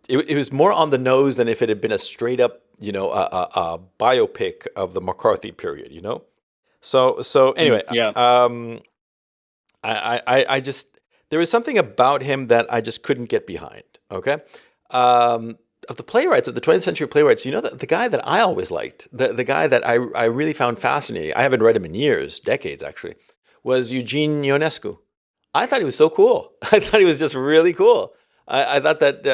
It was more on the nose than if it had been a straight up a biopic of the McCarthy period, So anyway, Yeah. I just there was something about him that I just couldn't get behind. Okay, of the playwrights of the 20th century playwrights, the guy that I always liked, the guy that I really found fascinating. I haven't read him in years, decades actually, was Eugene Ionescu. I thought he was so cool. I thought he was just really cool. I thought that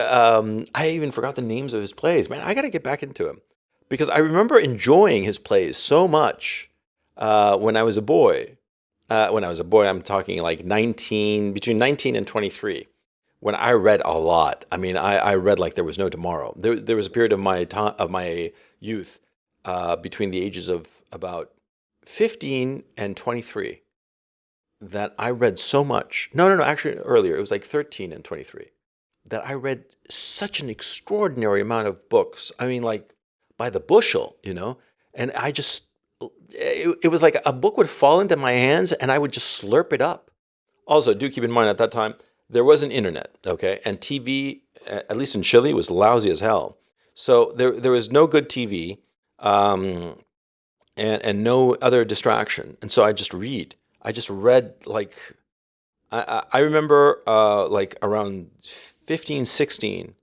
I even forgot the names of his plays. Man, I got to get back into him because I remember enjoying his plays so much when I was a boy. I'm talking like between 19 and 23, when I read a lot. I mean, I read like there was no tomorrow. There was a period of my youth between the ages of about 15 and 23 that I read so much. No, actually earlier. It was like 13 and 23 that I read such an extraordinary amount of books. I mean, like by the bushel, and it was like a book would fall into my hands and I would just slurp it up. Also, do keep in mind at that time, there wasn't internet, okay? And TV, at least in Chile, was lousy as hell. So there was no good TV and no other distraction. And so I just read. I just read like, I remember like around 15, 16,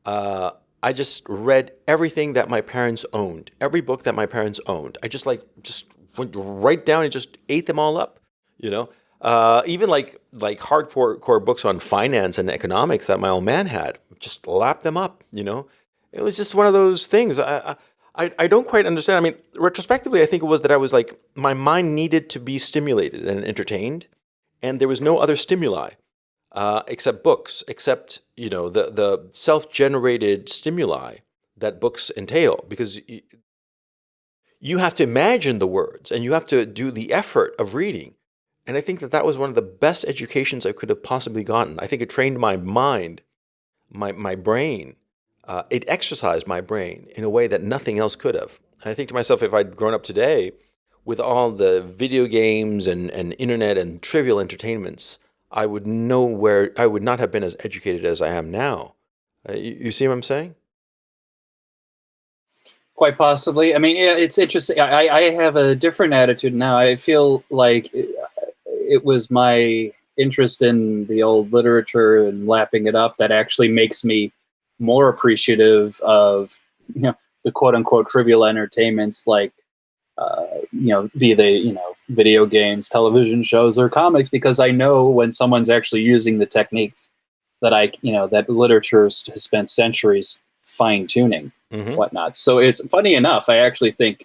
I just read everything that my parents owned, every book that my parents owned. I just went right down and just ate them all up, even like hardcore core books on finance and economics that my old man had, just lapped them up. It was just one of those things. I don't quite understand. I mean, retrospectively, I think it was that I was like, my mind needed to be stimulated and entertained, and there was no other stimuli except books, except the self-generated stimuli that books entail, because you have to imagine the words and you have to do the effort of reading. And I think that was one of the best educations I could have possibly gotten. I think it trained my mind, my brain. It exercised my brain in a way that nothing else could have. And I think to myself, if I'd grown up today with all the video games and internet and trivial entertainments, I would not have been as educated as I am now. You see what I'm saying? Quite possibly. I mean, yeah, it's interesting. I have a different attitude now. I feel like it was my interest in the old literature and lapping it up that actually makes me more appreciative of the quote unquote trivial entertainments like be they video games, television shows, or comics, because I know when someone's actually using the techniques that that literature has spent centuries fine tuning, whatnot. So it's funny enough. I actually think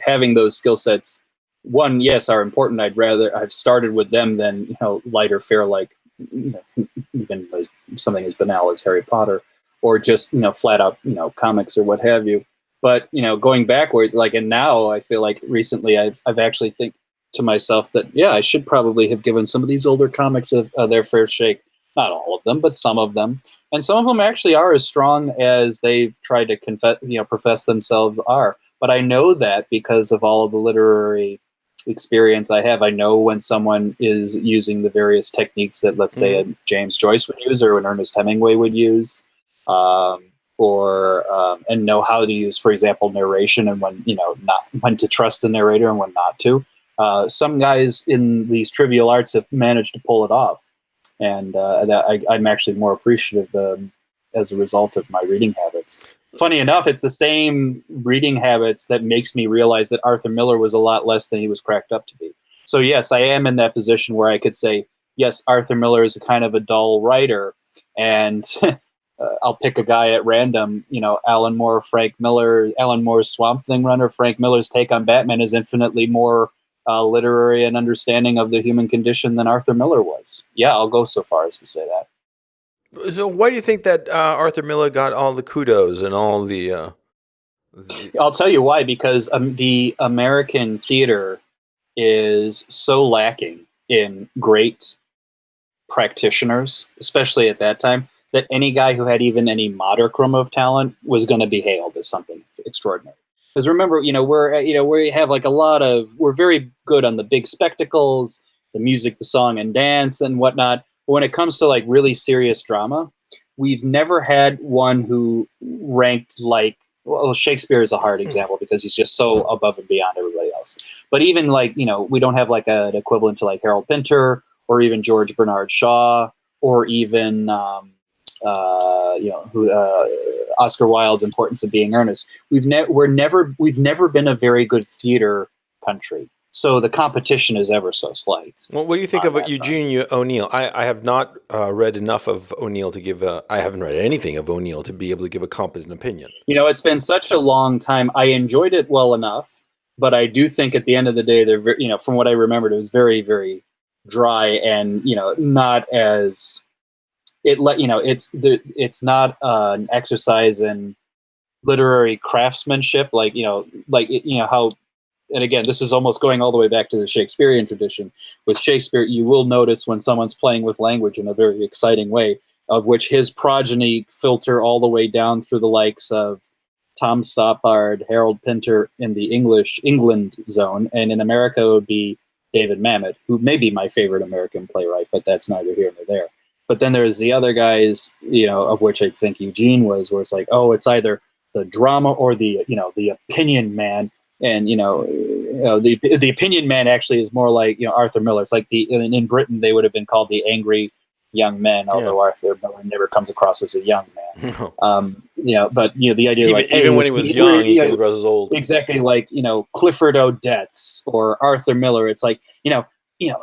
having those skill sets, one, yes, are important. I've started with them than lighter fare like even something as banal as Harry Potter, or just flat out comics or what have you. But going backwards, and now I feel like recently I've actually think to myself that I should probably have given some of these older comics their fair shake. Not all of them, but some of them, and some of them actually are as strong as they've tried to profess themselves are. But I know that because of all of the literary experience I have. I know when someone is using the various techniques that, let's say, a James Joyce would use or an Ernest Hemingway would use. And know how to use, for example, narration, and when to trust the narrator and when not to. Some guys in these trivial arts have managed to pull it off, and I'm actually more appreciative as a result of my reading habits. Funny enough, it's the same reading habits that makes me realize that Arthur Miller was a lot less than he was cracked up to be. So yes, I am in that position where I could say, yes, Arthur Miller is a kind of a dull writer, and I'll pick a guy at random, Alan Moore, Frank Miller. Alan Moore's Swamp Thing runner, Frank Miller's take on Batman is infinitely more literary and understanding of the human condition than Arthur Miller was. Yeah, I'll go so far as to say that. So why do you think that Arthur Miller got all the kudos and all the... I'll tell you why, because the American theater is so lacking in great practitioners, especially at that time, that any guy who had even any modicum of talent was going to be hailed as something extraordinary. Because remember, we have like we're very good on the big spectacles, the music, the song and dance and whatnot. But when it comes to like really serious drama, we've never had one who ranked like, well, Shakespeare is a hard example because he's just so above and beyond everybody else. But even like, we don't have like an equivalent to like Harold Pinter or even George Bernard Shaw or even Oscar Wilde's Importance of Being Earnest. We've never been a very good theater country. So the competition is ever so slight. Well, what do you think of Eugene O'Neill? I have not read enough of O'Neill to give I haven't read anything of O'Neill to be able to give a competent opinion. It's been such a long time. I enjoyed it well enough, but I do think at the end of the day, from what I remembered, it was very, very dry and, not as it's not an exercise in literary craftsmanship, how. And again, this is almost going all the way back to the Shakespearean tradition. With Shakespeare, you will notice when someone's playing with language in a very exciting way, of which his progeny filter all the way down through the likes of Tom Stoppard, Harold Pinter in the England zone, and in America it would be David Mamet, who may be my favorite American playwright, but that's neither here nor there. But then there's the other guys, of which I think Eugene was, where it's like, oh, it's either the drama or the opinion man. And the opinion man actually is more like Arthur Miller. It's like in Britain they would have been called the angry young men, although Arthur Miller never comes across as a young man. But the idea even when he was young, he came across as old. Exactly, like Clifford Odets or Arthur Miller. It's like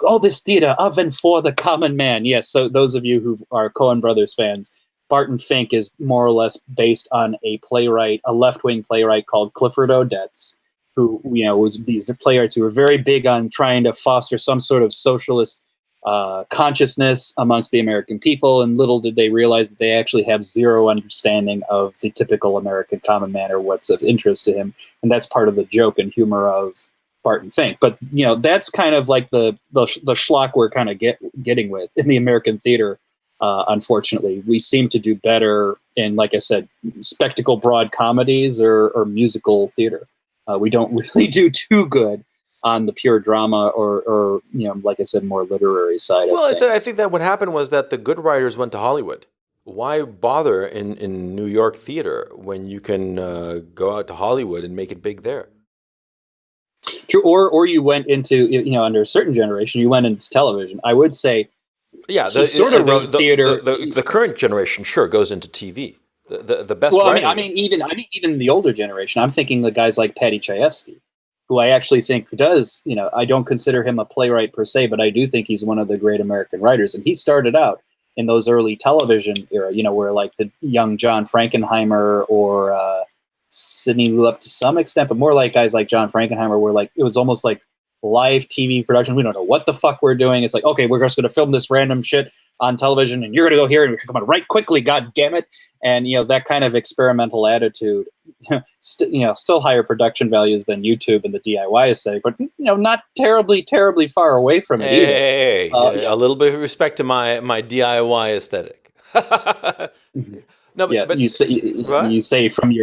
all this theater of and for the common man. Yes, so those of you who are Coen Brothers fans, Barton Fink is more or less based on a left-wing playwright called Clifford Odets, who was these playwrights who were very big on trying to foster some sort of socialist consciousness amongst the American people, and little did they realize that they actually have zero understanding of the typical American common man or what's of interest to him, and that's part of the joke and humor of Barton Fink. But that's kind of like the schlock we're kind of getting with in the American theater. Unfortunately, we seem to do better in, like I said, spectacle broad comedies or musical theater. We don't really do too good on the pure drama or like I said, more literary side of things. I think that what happened was that the good writers went to Hollywood. Why bother in New York theater when you can go out to Hollywood and make it big there? True, or you went into under a certain generation, you went into television. I would say, theater. The current generation sure goes into TV. The best. Well, I mean, even the older generation. I'm thinking the guys like Paddy Chayefsky, who I actually think does. I don't consider him a playwright per se, but I do think he's one of the great American writers. And he started out in those early television era, where like the young John Frankenheimer or Sidney Lumet to some extent, but more like guys like John Frankenheimer, where like it was almost like live TV production. We don't know what the fuck we're doing. It's like, okay, we're just going to film this random shit on television, and you're going to go here and we're coming right quickly. God damn it! And that kind of experimental attitude, still higher production values than YouTube and the DIY aesthetic, but not terribly far away from it either. Hey, a little bit of respect to my DIY aesthetic. No, but you say from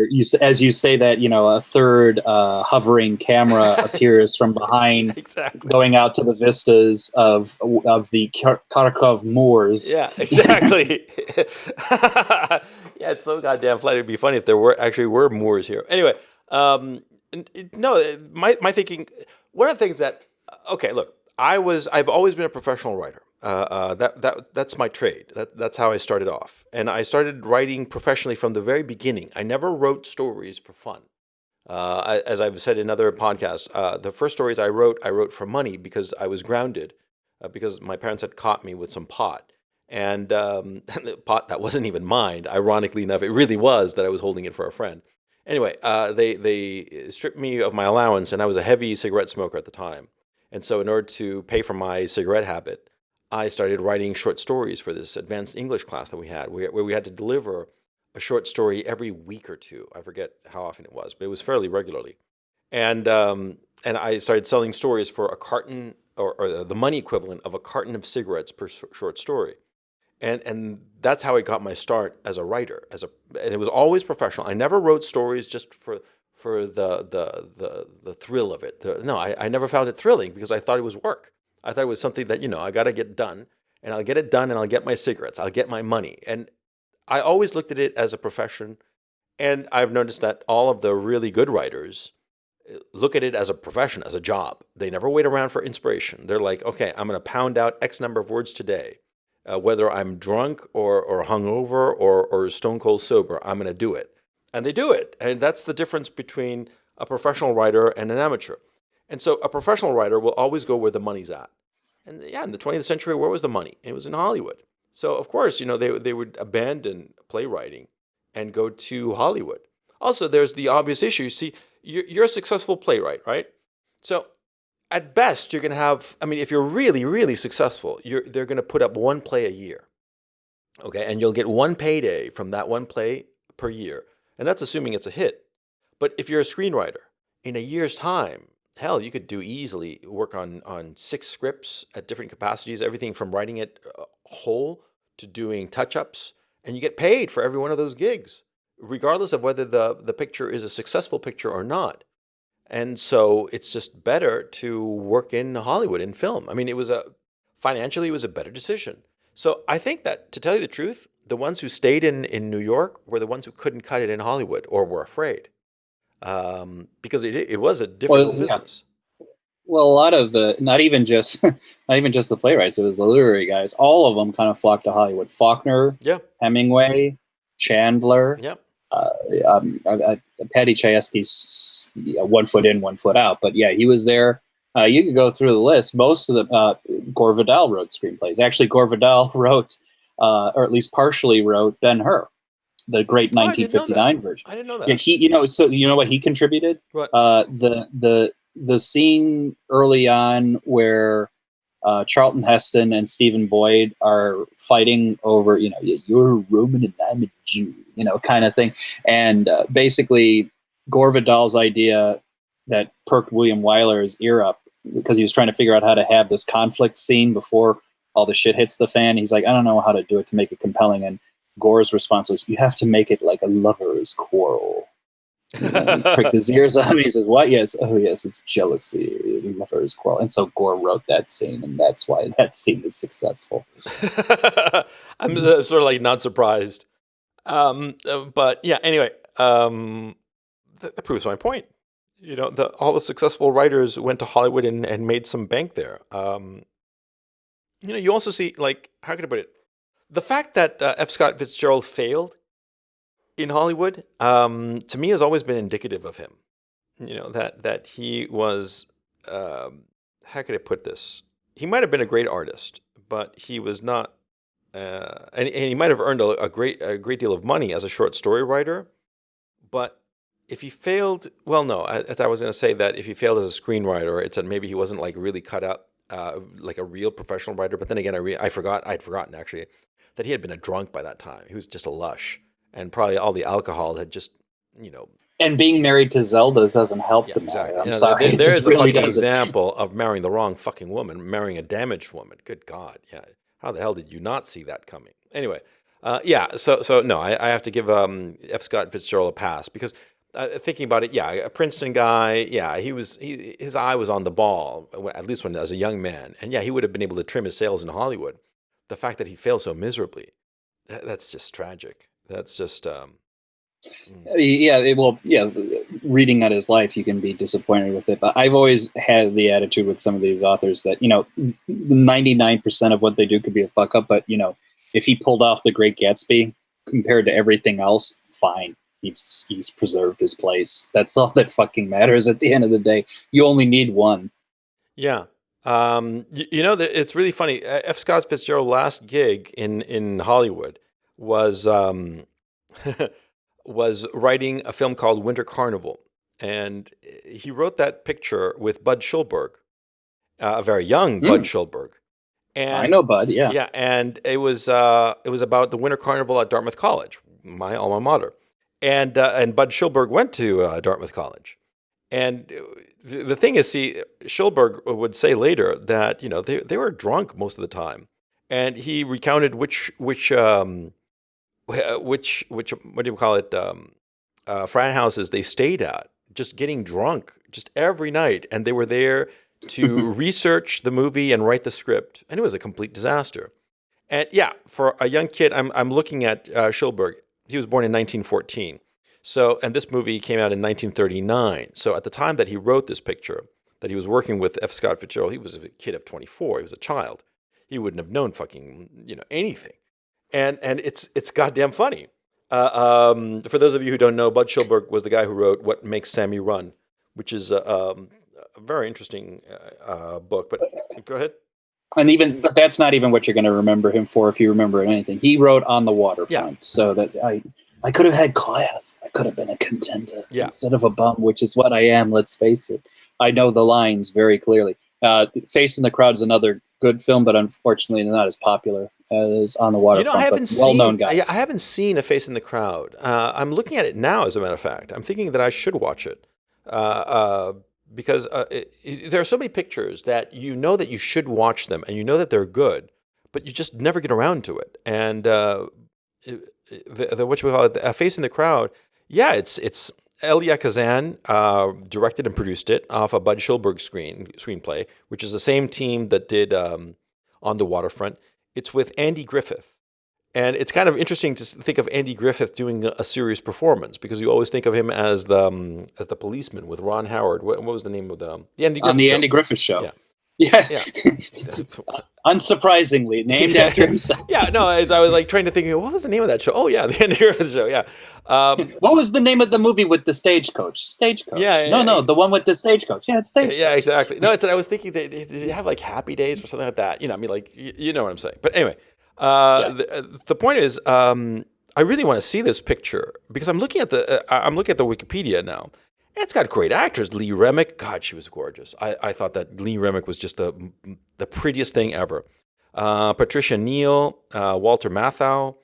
as you say that a third hovering camera appears from behind, exactly, going out to the vistas of the Kharkov moors. Yeah, exactly. Yeah, it's so goddamn flat. It'd be funny if there were moors here. Anyway, no, my thinking. One of the things that look, I've always been a professional writer. That's my trade. That's how I started off. And I started writing professionally from the very beginning. I never wrote stories for fun. As I've said in other podcasts, the first stories I wrote for money because I was grounded, because my parents had caught me with some pot. And the pot that wasn't even mine, ironically enough, it really was that I was holding it for a friend. Anyway, they stripped me of my allowance, and I was a heavy cigarette smoker at the time. And so in order to pay for my cigarette habit, I started writing short stories for this advanced English class that we had, where we had to deliver a short story every week or two. I forget how often it was, but it was fairly regularly. And I started selling stories for a carton, or the money equivalent of a carton of cigarettes per short story. And that's how I got my start as a writer. And it was always professional. I never wrote stories just for the thrill of it. I never found it thrilling because I thought it was work. I thought it was something that, I got to get done, and I'll get it done, and I'll get my cigarettes, I'll get my money. And I always looked at it as a profession, and I've noticed that all of the really good writers, look at it as a profession, as a job. They never wait around for inspiration. They're like, okay, I'm going to pound out X number of words today. Whether I'm drunk or hungover or stone cold sober, I'm going to do it. And they do it. And that's the difference between a professional writer and an amateur. And so a professional writer will always go where the money's at. And yeah, in the 20th century, where was the money? It was in Hollywood. So of course, they would abandon playwriting and go to Hollywood. Also, there's the obvious issue. See, you're a successful playwright, right? So at best, you're going to have, I mean, if you're really, really successful, they're going to put up one play a year. Okay. And you'll get one payday from that one play per year. And that's assuming it's a hit. But if you're a screenwriter, in a year's time, hell, you could do easily work on 6 scripts at different capacities, everything from writing it whole to doing touch-ups. And you get paid for every one of those gigs, regardless of whether the picture is a successful picture or not. And so it's just better to work in Hollywood, in film. I mean, financially, it was a better decision. So I think that, to tell you the truth, the ones who stayed in New York were the ones who couldn't cut it in Hollywood or were afraid, because it was a difficult business. Well, a lot of not even just the playwrights, it was the literary guys. All of them kind of flocked to Hollywood. Faulkner, Yeah, Hemingway, Chandler, yeah, Paddy Chayefsky's one foot in, one foot out. But yeah, he was there. You could go through the list. Most of the Gore Vidal wrote screenplays. Actually, Gore Vidal wrote, or at least partially wrote, Ben-Hur, the great 1959 version. I didn't know that. Yeah, so you know what he contributed? What? The scene early on where Charlton Heston and Stephen Boyd are fighting over, you're a Roman and I'm a Jew, kind of thing. And basically, Gore Vidal's idea that perked William Wyler's ear up, because he was trying to figure out how to have this conflict scene before all the shit hits the fan. He's like, I don't know how to do it to make it compelling. And Gore's response was, you have to make it like a lover's quarrel. He pricked his ears up. He says, what? Yes. Oh, yes, it's jealousy. Lover's quarrel. And so Gore wrote that scene, and that's why that scene is successful. I'm sort of like not surprised. But yeah, anyway, that proves my point. All the successful writers went to Hollywood and made some bank there. You also see, like, how can I put it? The fact that F. Scott Fitzgerald failed in Hollywood, to me, has always been indicative of him. That he was, how could I put this? He might have been a great artist, but he was not, and he might have earned a great deal of money as a short story writer. But if he failed, well, no, I was going to say that if he failed as a screenwriter, it's that maybe he wasn't like really cut out like a real professional writer. But then again, I'd forgotten actually that he had been a drunk by that time. He was just a lush. And probably all the alcohol had just, And being married to Zelda doesn't help the matter. Exactly. I'm sorry. There is a really fucking example of marrying the wrong fucking woman, marrying a damaged woman. Good God. Yeah. How the hell did you not see that coming? Anyway, yeah. So no, I have to give F. Scott Fitzgerald a pass, because thinking about it, yeah, a Princeton guy, yeah, his eye was on the ball, at least when as a young man. And yeah, he would have been able to trim his sails in Hollywood. The fact that he failed so miserably, that's just tragic. That's just reading at his life, you can be disappointed with it. But I've always had the attitude with some of these authors that 99% of what they do could be a fuck up, but if he pulled off The Great Gatsby compared to everything else, fine. He's preserved his place. That's all that fucking matters at the end of the day. You only need one. Yeah. It's really funny. F. Scott Fitzgerald's last gig in Hollywood was was writing a film called Winter Carnival, and he wrote that picture with Bud Schulberg, a very young Bud Schulberg. And I know Bud, yeah. Yeah, and it was about the Winter Carnival at Dartmouth College, my alma mater, and Bud Schulberg went to Dartmouth College, and the thing is, see, Schulberg would say later that they were drunk most of the time, and he recounted which what do you call it, frat houses they stayed at, just getting drunk just every night, and they were there to research the movie and write the script, and it was a complete disaster. And yeah, for a young kid, I'm looking at Schulberg. He was born in 1914, So, and this movie came out in 1939. So at the time that he wrote this picture, that he was working with F. Scott Fitzgerald, he was a kid of 24. He was a child. He wouldn't have known fucking, anything. And it's goddamn funny. For those of you who don't know, Bud Schulberg was the guy who wrote What Makes Sammy Run, which is a very interesting book. But go ahead. But that's not even what you're going to remember him for if you remember anything. He wrote On the Waterfront, so that I could have had class. I could have been a contender instead of a bum, which is what I am. Let's face it. I know the lines very clearly. Facing the Crowd is another good film, but unfortunately not as popular as On the Waterfront. I haven't well-known guy. I haven't seen A Face in the Crowd. I'm looking at it now, as a matter of fact. I'm thinking that I should watch it. Because there are so many pictures that you know that you should watch them, and you know that they're good, but you just never get around to it. And what you call it, A Face in the Crowd, it's Elia Kazan directed and produced it off a Bud Schulberg screenplay, which is the same team that did On the Waterfront. It's with Andy Griffith. And it's kind of interesting to think of Andy Griffith doing a serious performance, because you always think of him as the policeman with Ron Howard. What was the name of the Andy Griffith show? Andy Griffith Show. Yeah. Unsurprisingly, named after himself. No, I was like trying to think, what was the name of that show? Oh yeah, the Andy Griffith Show. Yeah. What was the name of the movie with the stagecoach? Stagecoach. No, the one with the stagecoach. Yeah, it's Stagecoach. Yeah, exactly. No, I was thinking they have like Happy Days or something like that. I mean, like you know what I'm saying. But anyway. The point is, I really want to see this picture because I'm looking at the Wikipedia now. It's got great actors. Lee Remick, God, she was gorgeous. I thought that Lee Remick was just the prettiest thing ever. Patricia Neal, Walter Matthau.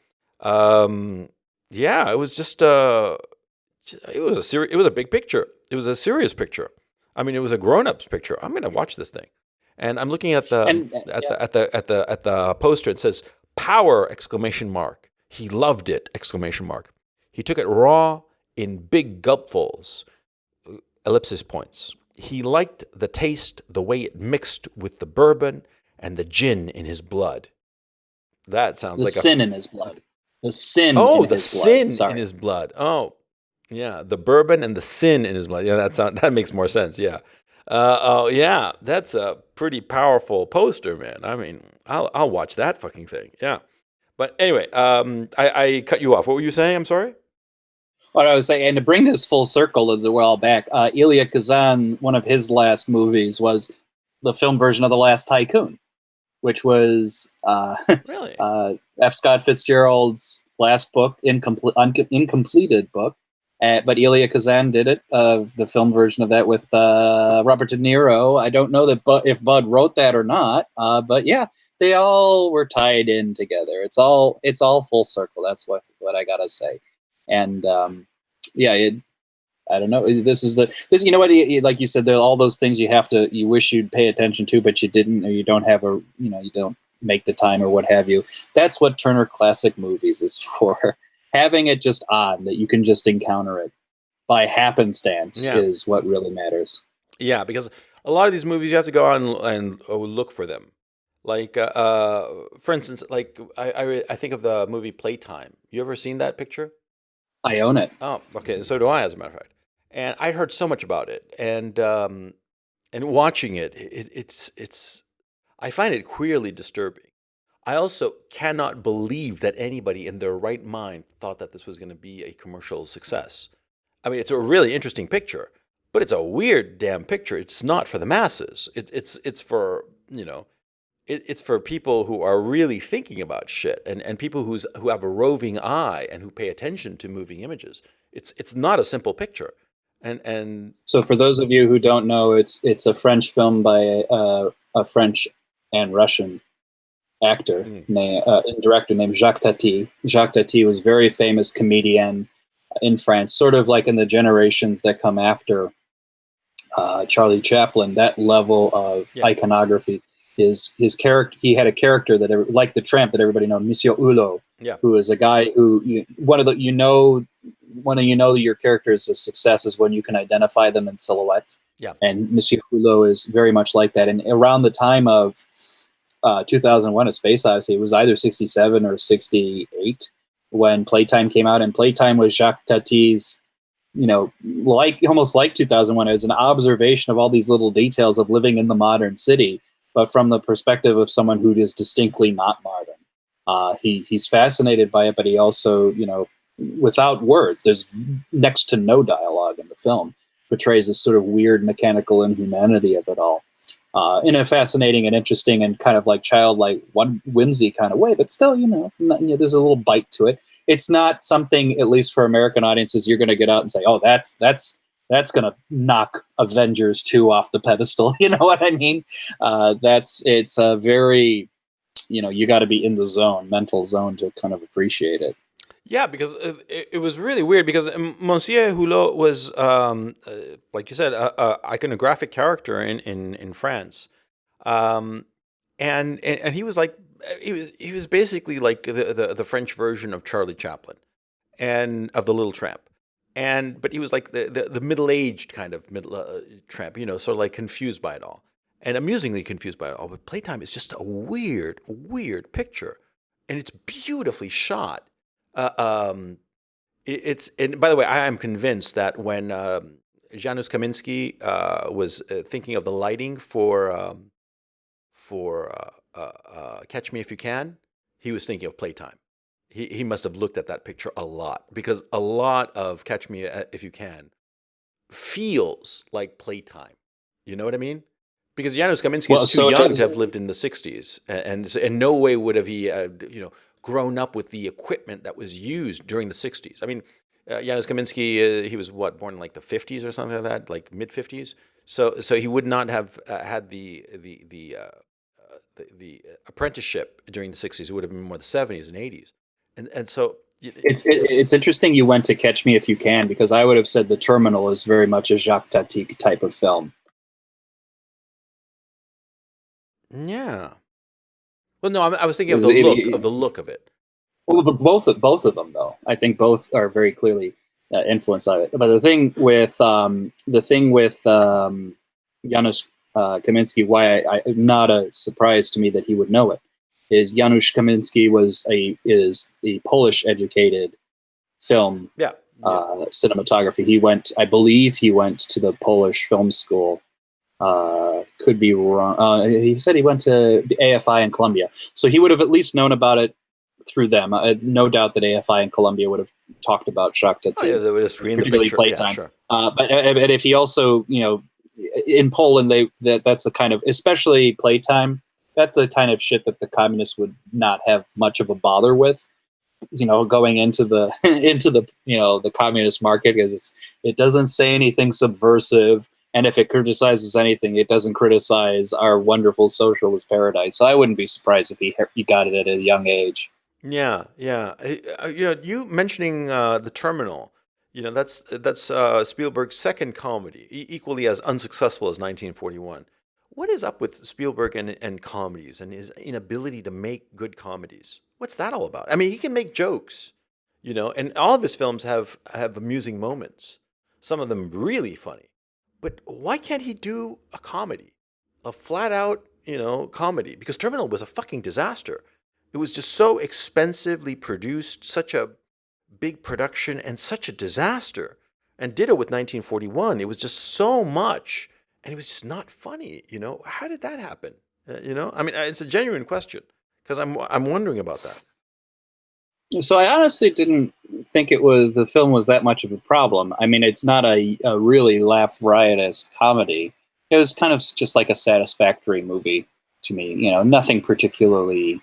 It was just it was a big picture. It was a serious picture. I mean, it was a grown-up's picture. I'm going to watch this thing, and I'm looking at the poster. It says "Power!" ! He loved it! He took it raw in big gulpfuls. Ellipsis points. He liked the taste, the way it mixed with the bourbon and the gin in his blood. That sounds like sin in his blood. The sin. In his blood. Oh, yeah, the bourbon and the sin in his blood. Yeah, that makes more sense. Yeah. That's a pretty powerful poster, man. I mean, I'll watch that fucking thing. Yeah. But anyway, I cut you off. What were you saying? I'm sorry. What I was saying, and to bring this full circle a while back, Elia Kazan, one of his last movies was the film version of The Last Tycoon, which was really F. Scott Fitzgerald's last book, incompleted book. But Elia Kazan did it, the film version of that with Robert De Niro. I don't know if Bud wrote that or not, but yeah, they all were tied in together. It's all full circle. That's what I gotta say. And I don't know. This. You know what? Like you said, there are all those things you wish you'd pay attention to, but you didn't, or you don't have you don't make the time or what have you. That's what Turner Classic Movies is for. Having it just on, that you can just encounter it by happenstance is what really matters. Yeah, because a lot of these movies you have to go on and look for them. Like, for instance, like I think of the movie Playtime. You ever seen that picture? I own it. Oh, okay. So do I, as a matter of fact. And I'd heard so much about it, and watching it's I find it queerly disturbing. I also cannot believe that anybody in their right mind thought that this was going to be a commercial success. I mean, it's a really interesting picture, but it's a weird damn picture. It's not for the masses. It's for it's for people who are really thinking about shit and people who have a roving eye and who pay attention to moving images. It's not a simple picture. And so for those of you who don't know, it's a French film by a French and Russian actor and director named Jacques Tati. Jacques Tati was a very famous comedian in France, sort of like in the generations that come after Charlie Chaplin. That level of iconography. His character. He had a character that like the tramp that everybody knows, Monsieur Hulot, who is a guy who your character is a success is when you can identify them in silhouette. Yeah, and Monsieur Hulot is very much like that. And around the time of 2001: A Space Odyssey, it was either 67 or 68 when Playtime came out, and Playtime was Jacques Tati's like almost like 2001, as an observation of all these little details of living in the modern city, but from the perspective of someone who is distinctly not modern. He's fascinated by it, but he also, without words, there's next to no dialogue in the film, portrays this sort of weird mechanical inhumanity of it all. In a fascinating and interesting and kind of like childlike, whimsy kind of way, but still, there's a little bite to it. It's not something, at least for American audiences, you're going to get out and say, "Oh, that's going to knock Avengers 2 off the pedestal." You know what I mean? It's a very, you got to be in the mental zone to kind of appreciate it. Yeah, because it was really weird because Monsieur Hulot was, like you said, a iconographic character in France, um, and he was like he was basically like the French version of Charlie Chaplin and of the Little Tramp, and but he was like the middle aged kind of middle tramp, sort of like confused by it all and amusingly confused by it all. But Playtime is just a weird picture, and it's beautifully shot. Uh, um, it's and by the way, I am convinced that when Janusz Kaminski was thinking of the lighting for Catch Me If You Can, he was thinking of Playtime. He must have looked at that picture a lot because a lot of Catch Me If You Can feels like Playtime. You know what I mean? Because Janusz Kaminski Well, is too so young to have lived in the '60s, and in no way would have he, grown up with the equipment that was used during the '60s. I mean, Janusz Kaminski, he was what, born in like the '50s or something like that, like mid '50s. So he would not have had the apprenticeship during the '60s. It would have been more the '70s and '80s, and so. It's interesting you went to Catch Me If You Can, because I would have said The Terminal is very much a Jacques Tati type of film. Yeah. Well, no, I was thinking of Is the it- look of it- the look of it. Well, but both of them, though, I think both are very clearly influenced by it. But the thing with Janusz Kaminski, why not a surprise to me that he would know it, is Janusz Kaminski is a Polish educated film Yeah. Yeah. cinematography. I believe he went to the Polish film school. Could be wrong. He said he went to the AFI in Columbia, so he would have at least known about it through them. No doubt that AFI and Columbia would have talked about Jacques Oh, yeah, Tati, they would have screened the particularly picture. Yeah, Playtime. sure. But if he also, in Poland, that's the kind of, especially Playtime, that's the kind of shit that the communists would not have much of a bother with. Going into the into the communist market, because it doesn't say anything subversive, and if it criticizes anything, it doesn't criticize our wonderful socialist paradise. So I wouldn't be surprised if he got it at a young age. Yeah, yeah. You mentioning the Terminal, that's Spielberg's second comedy, equally as unsuccessful as 1941. What is up with Spielberg and comedies and his inability to make good comedies? What's that all about? I mean, he can make jokes, and all of his films have amusing moments. Some of them really funny. But why can't he do a comedy? A flat out, comedy? Because Terminal was a fucking disaster. It was just so expensively produced, such a big production, and such a disaster. And ditto with 1941. It was just so much, and it was just not funny. How did that happen? I mean, it's a genuine question because I'm wondering about that. So I honestly didn't think the film was that much of a problem. I mean, it's not a really laugh riotous comedy. It was kind of just like a satisfactory movie to me. Nothing particularly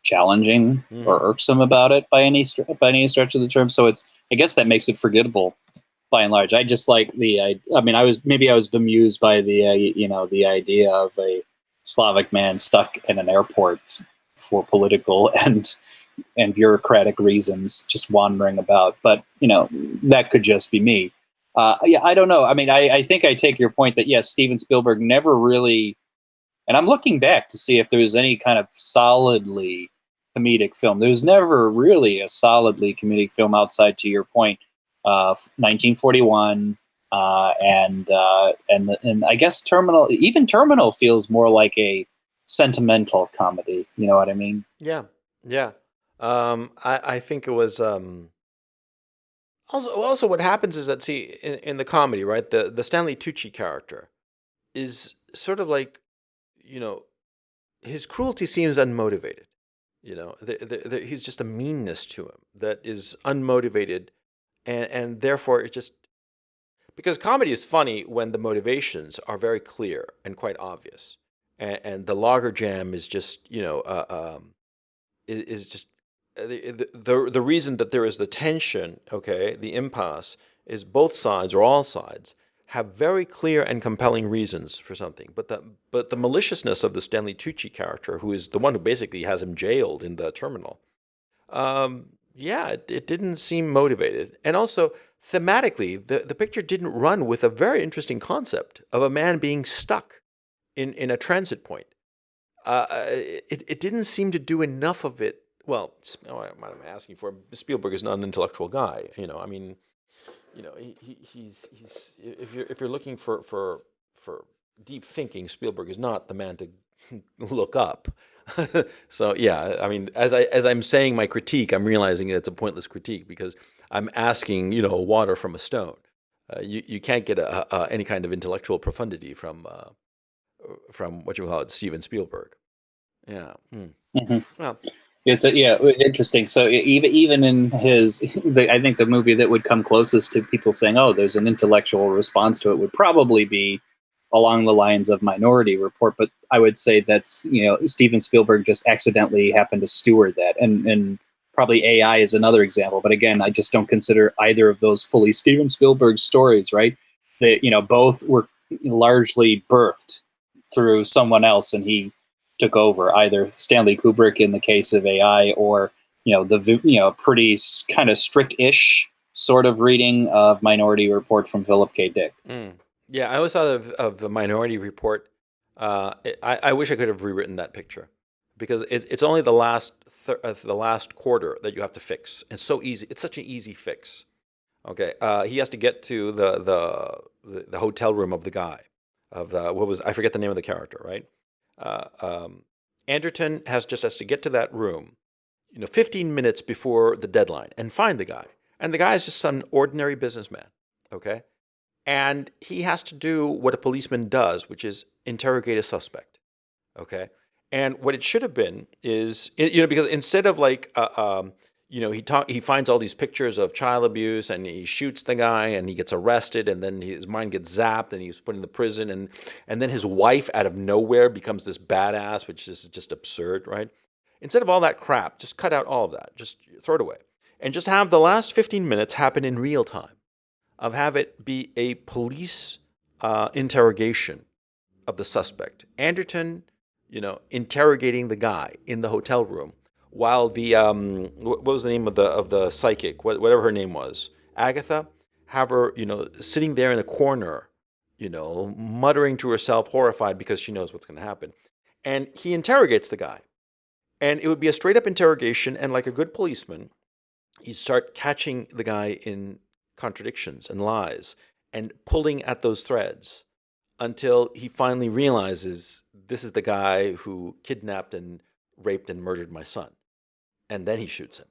challenging or irksome about it by any stretch of the term. So I guess that makes it forgettable by and large. I just like I was bemused by the idea of a Slavic man stuck in an airport for political and bureaucratic reasons, just wandering about. But that could just be me. Yeah, I don't know. I mean, I think I take your point that yes, Steven Spielberg never really. And I'm looking back to see if there was any kind of solidly comedic film. There's never really a solidly comedic film outside, to your point, 1941, and I guess Terminal. Even Terminal feels more like a sentimental comedy. You know what I mean? Yeah, yeah. I think it was. Also, what happens is that, see, in the comedy, right, the Stanley Tucci character is sort of like, you know, his cruelty seems unmotivated. You know, he's just a meanness to him that is unmotivated, and therefore it just, because comedy is funny when the motivations are very clear and quite obvious, and the logger jam is just, is just the reason that there is the tension, okay, the impasse, is both sides or all sides have very clear and compelling reasons for something. But the maliciousness of the Stanley Tucci character, who is the one who basically has him jailed in the terminal, yeah, it didn't seem motivated. And also, thematically, the picture didn't run with a very interesting concept of a man being stuck in a transit point. It didn't seem to do enough of it. Well, what am I asking for? Spielberg is not an intellectual guy. I mean, he's if you're looking for deep thinking, Spielberg is not the man to look up. So yeah, I mean, as I'm saying my critique, I'm realizing it's a pointless critique because I'm asking, water from a stone. You can't get any kind of intellectual profundity from what you call it, Steven Spielberg. Yeah. Mm-hmm. Well, It's interesting. So even in his, I think the movie that would come closest to people saying, "Oh, there's an intellectual response to it," would probably be along the lines of Minority Report. But I would say that's Steven Spielberg just accidentally happened to steward that, and probably AI is another example. But again, I just don't consider either of those fully Steven Spielberg stories. Right? They both were largely birthed through someone else, and he took over, either Stanley Kubrick in the case of AI, or the pretty kind of strict-ish sort of reading of Minority Report from Philip K. Dick. Yeah, I always thought of the Minority Report. I wish I could have rewritten that picture, because it's only the last quarter that you have to fix. It's so easy. It's such an easy fix. Okay, he has to get to the hotel room of the guy, I forget the name of the character, right? Anderton has to get to that room, 15 minutes before the deadline, and find the guy. And the guy is just some ordinary businessman, okay? And he has to do what a policeman does, which is interrogate a suspect, okay? And what it should have been is, because instead of like, he finds all these pictures of child abuse, and he shoots the guy, and he gets arrested, and then his mind gets zapped, and he's put in the prison, and then his wife out of nowhere becomes this badass, which is just absurd, right? Instead of all that crap, just cut out all of that, just throw it away, and just have the last 15 minutes happen in real time, have it be a police interrogation of the suspect. Anderton, interrogating the guy in the hotel room, while the what was the name of the psychic, whatever her name was, Agatha, have her sitting there in the corner, muttering to herself, horrified because she knows what's going to happen, and he interrogates the guy, and it would be a straight up interrogation, and like a good policeman, he'd start catching the guy in contradictions and lies and pulling at those threads until he finally realizes this is the guy who kidnapped and raped and murdered my son. And then he shoots him.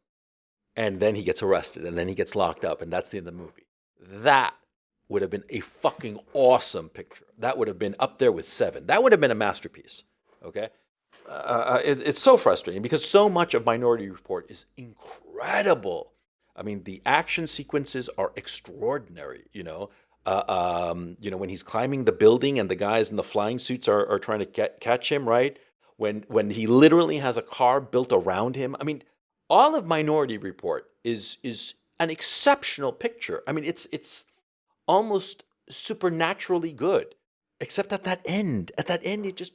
And then he gets arrested, and then he gets locked up, and that's the end of the movie. That would have been a fucking awesome picture. That would have been up there with Seven. That would have been a masterpiece, okay? It's so frustrating because so much of Minority Report is incredible. I mean, the action sequences are extraordinary, when he's climbing the building and the guys in the flying suits are trying to catch him, right? When he literally has a car built around him. I mean, all of Minority Report is an exceptional picture. I mean, it's almost supernaturally good, except at that end. At that end,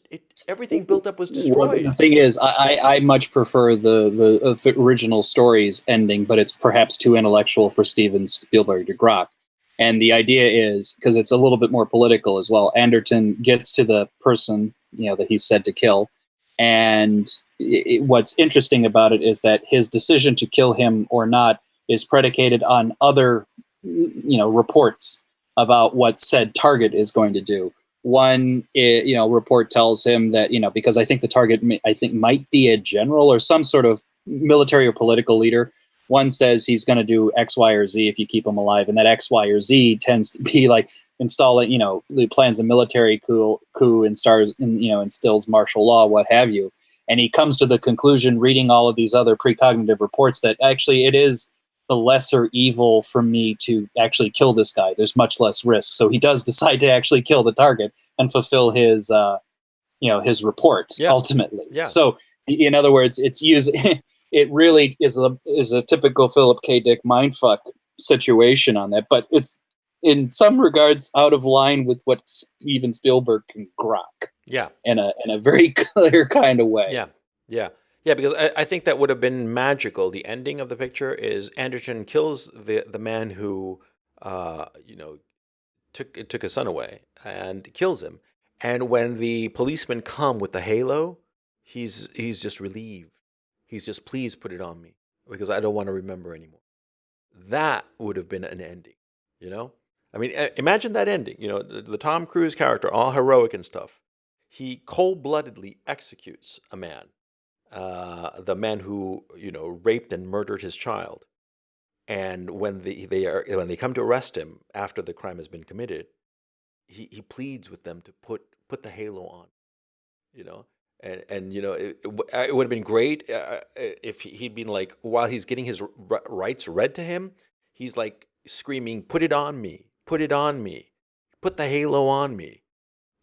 everything built up was destroyed. Well, the thing is, I much prefer the original story's ending, but it's perhaps too intellectual for Steven Spielberg to grok. And the idea is, because it's a little bit more political as well, Anderton gets to the person that he's said to kill, and what's interesting about it is that his decision to kill him or not is predicated on other reports about what said target is going to do. One report tells him that because I think the target might be a general or some sort of military or political leader one says he's going to do X, Y, or Z if you keep him alive, and that X, Y, or Z tends to be like installing, he plans a military coup and instills martial law, what have you. And he comes to the conclusion, reading all of these other precognitive reports, that actually it is the lesser evil for me to actually kill this guy. There's much less risk. So he does decide to actually kill the target and fulfill his report ultimately. Yeah. So in other words, it's used. It really is a typical Philip K. Dick mindfuck situation on that, but it's in some regards out of line with what Steven Spielberg can grok. Yeah. In a very clear kind of way. Yeah. Because I think that would have been magical. The ending of the picture is Anderton kills the man who, took his son away and kills him. And when the policemen come with the halo, he's just relieved. He's just, please put it on me because I don't want to remember anymore. That would have been an ending, I mean, imagine that ending. The Tom Cruise character, all heroic and stuff. He cold-bloodedly executes a man, the man who raped and murdered his child. And when they come to arrest him after the crime has been committed, he pleads with them to put the halo on, And it would have been great if he'd been like, while he's getting his rights read to him, he's like screaming, "Put it on me! Put it on me! Put the halo on me!"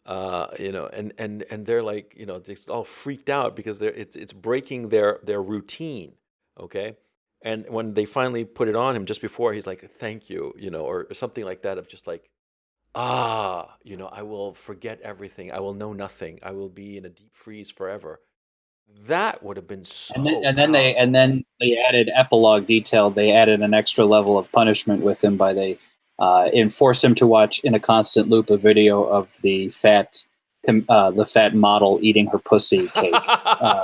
And they're like, just all freaked out because it's breaking their routine, okay? And when they finally put it on him just before, he's like, "Thank you," or something like that, of just like, I will forget everything. I will know nothing. I will be in a deep freeze forever. That would have been so. And then they added epilogue detail. They added an extra level of punishment with him by they enforce him to watch in a constant loop a video of the fat model eating her pussy cake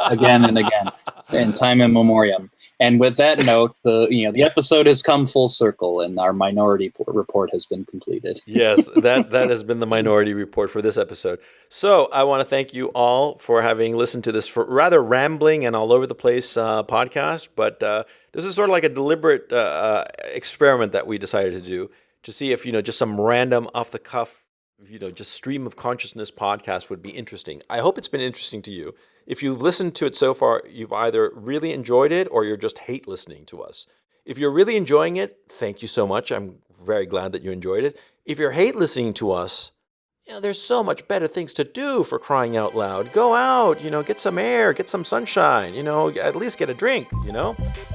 again and again, in time in memoriam. And with that note, the episode has come full circle, and our Minority Report has been completed. Yes, that has been the Minority Report for this episode. So I want to thank you all for having listened to this rather rambling and all over the place podcast. But this is sort of like a deliberate experiment that we decided to do to see if just some random off the cuff just stream of consciousness podcast would be interesting. I hope it's been interesting to you. If you've listened to it so far, you've either really enjoyed it or you're just hate listening to us. If you're really enjoying it, thank you so much. I'm very glad that you enjoyed it. If you're hate listening to us, there's so much better things to do, for crying out loud. Go out, get some air, get some sunshine, at least get a drink,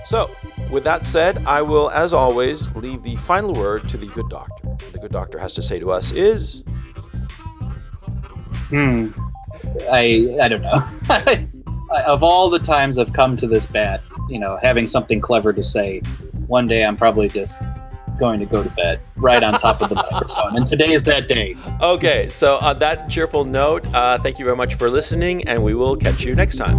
So, with that said, I will, as always, leave the final word to the good doctor. The good doctor has to say to us is... I don't know. Of all the times I've come to this bat, having something clever to say, one day I'm probably just going to go to bed right on top of the microphone. And today is that day. Okay, so on that cheerful note, thank you very much for listening, and we will catch you next time.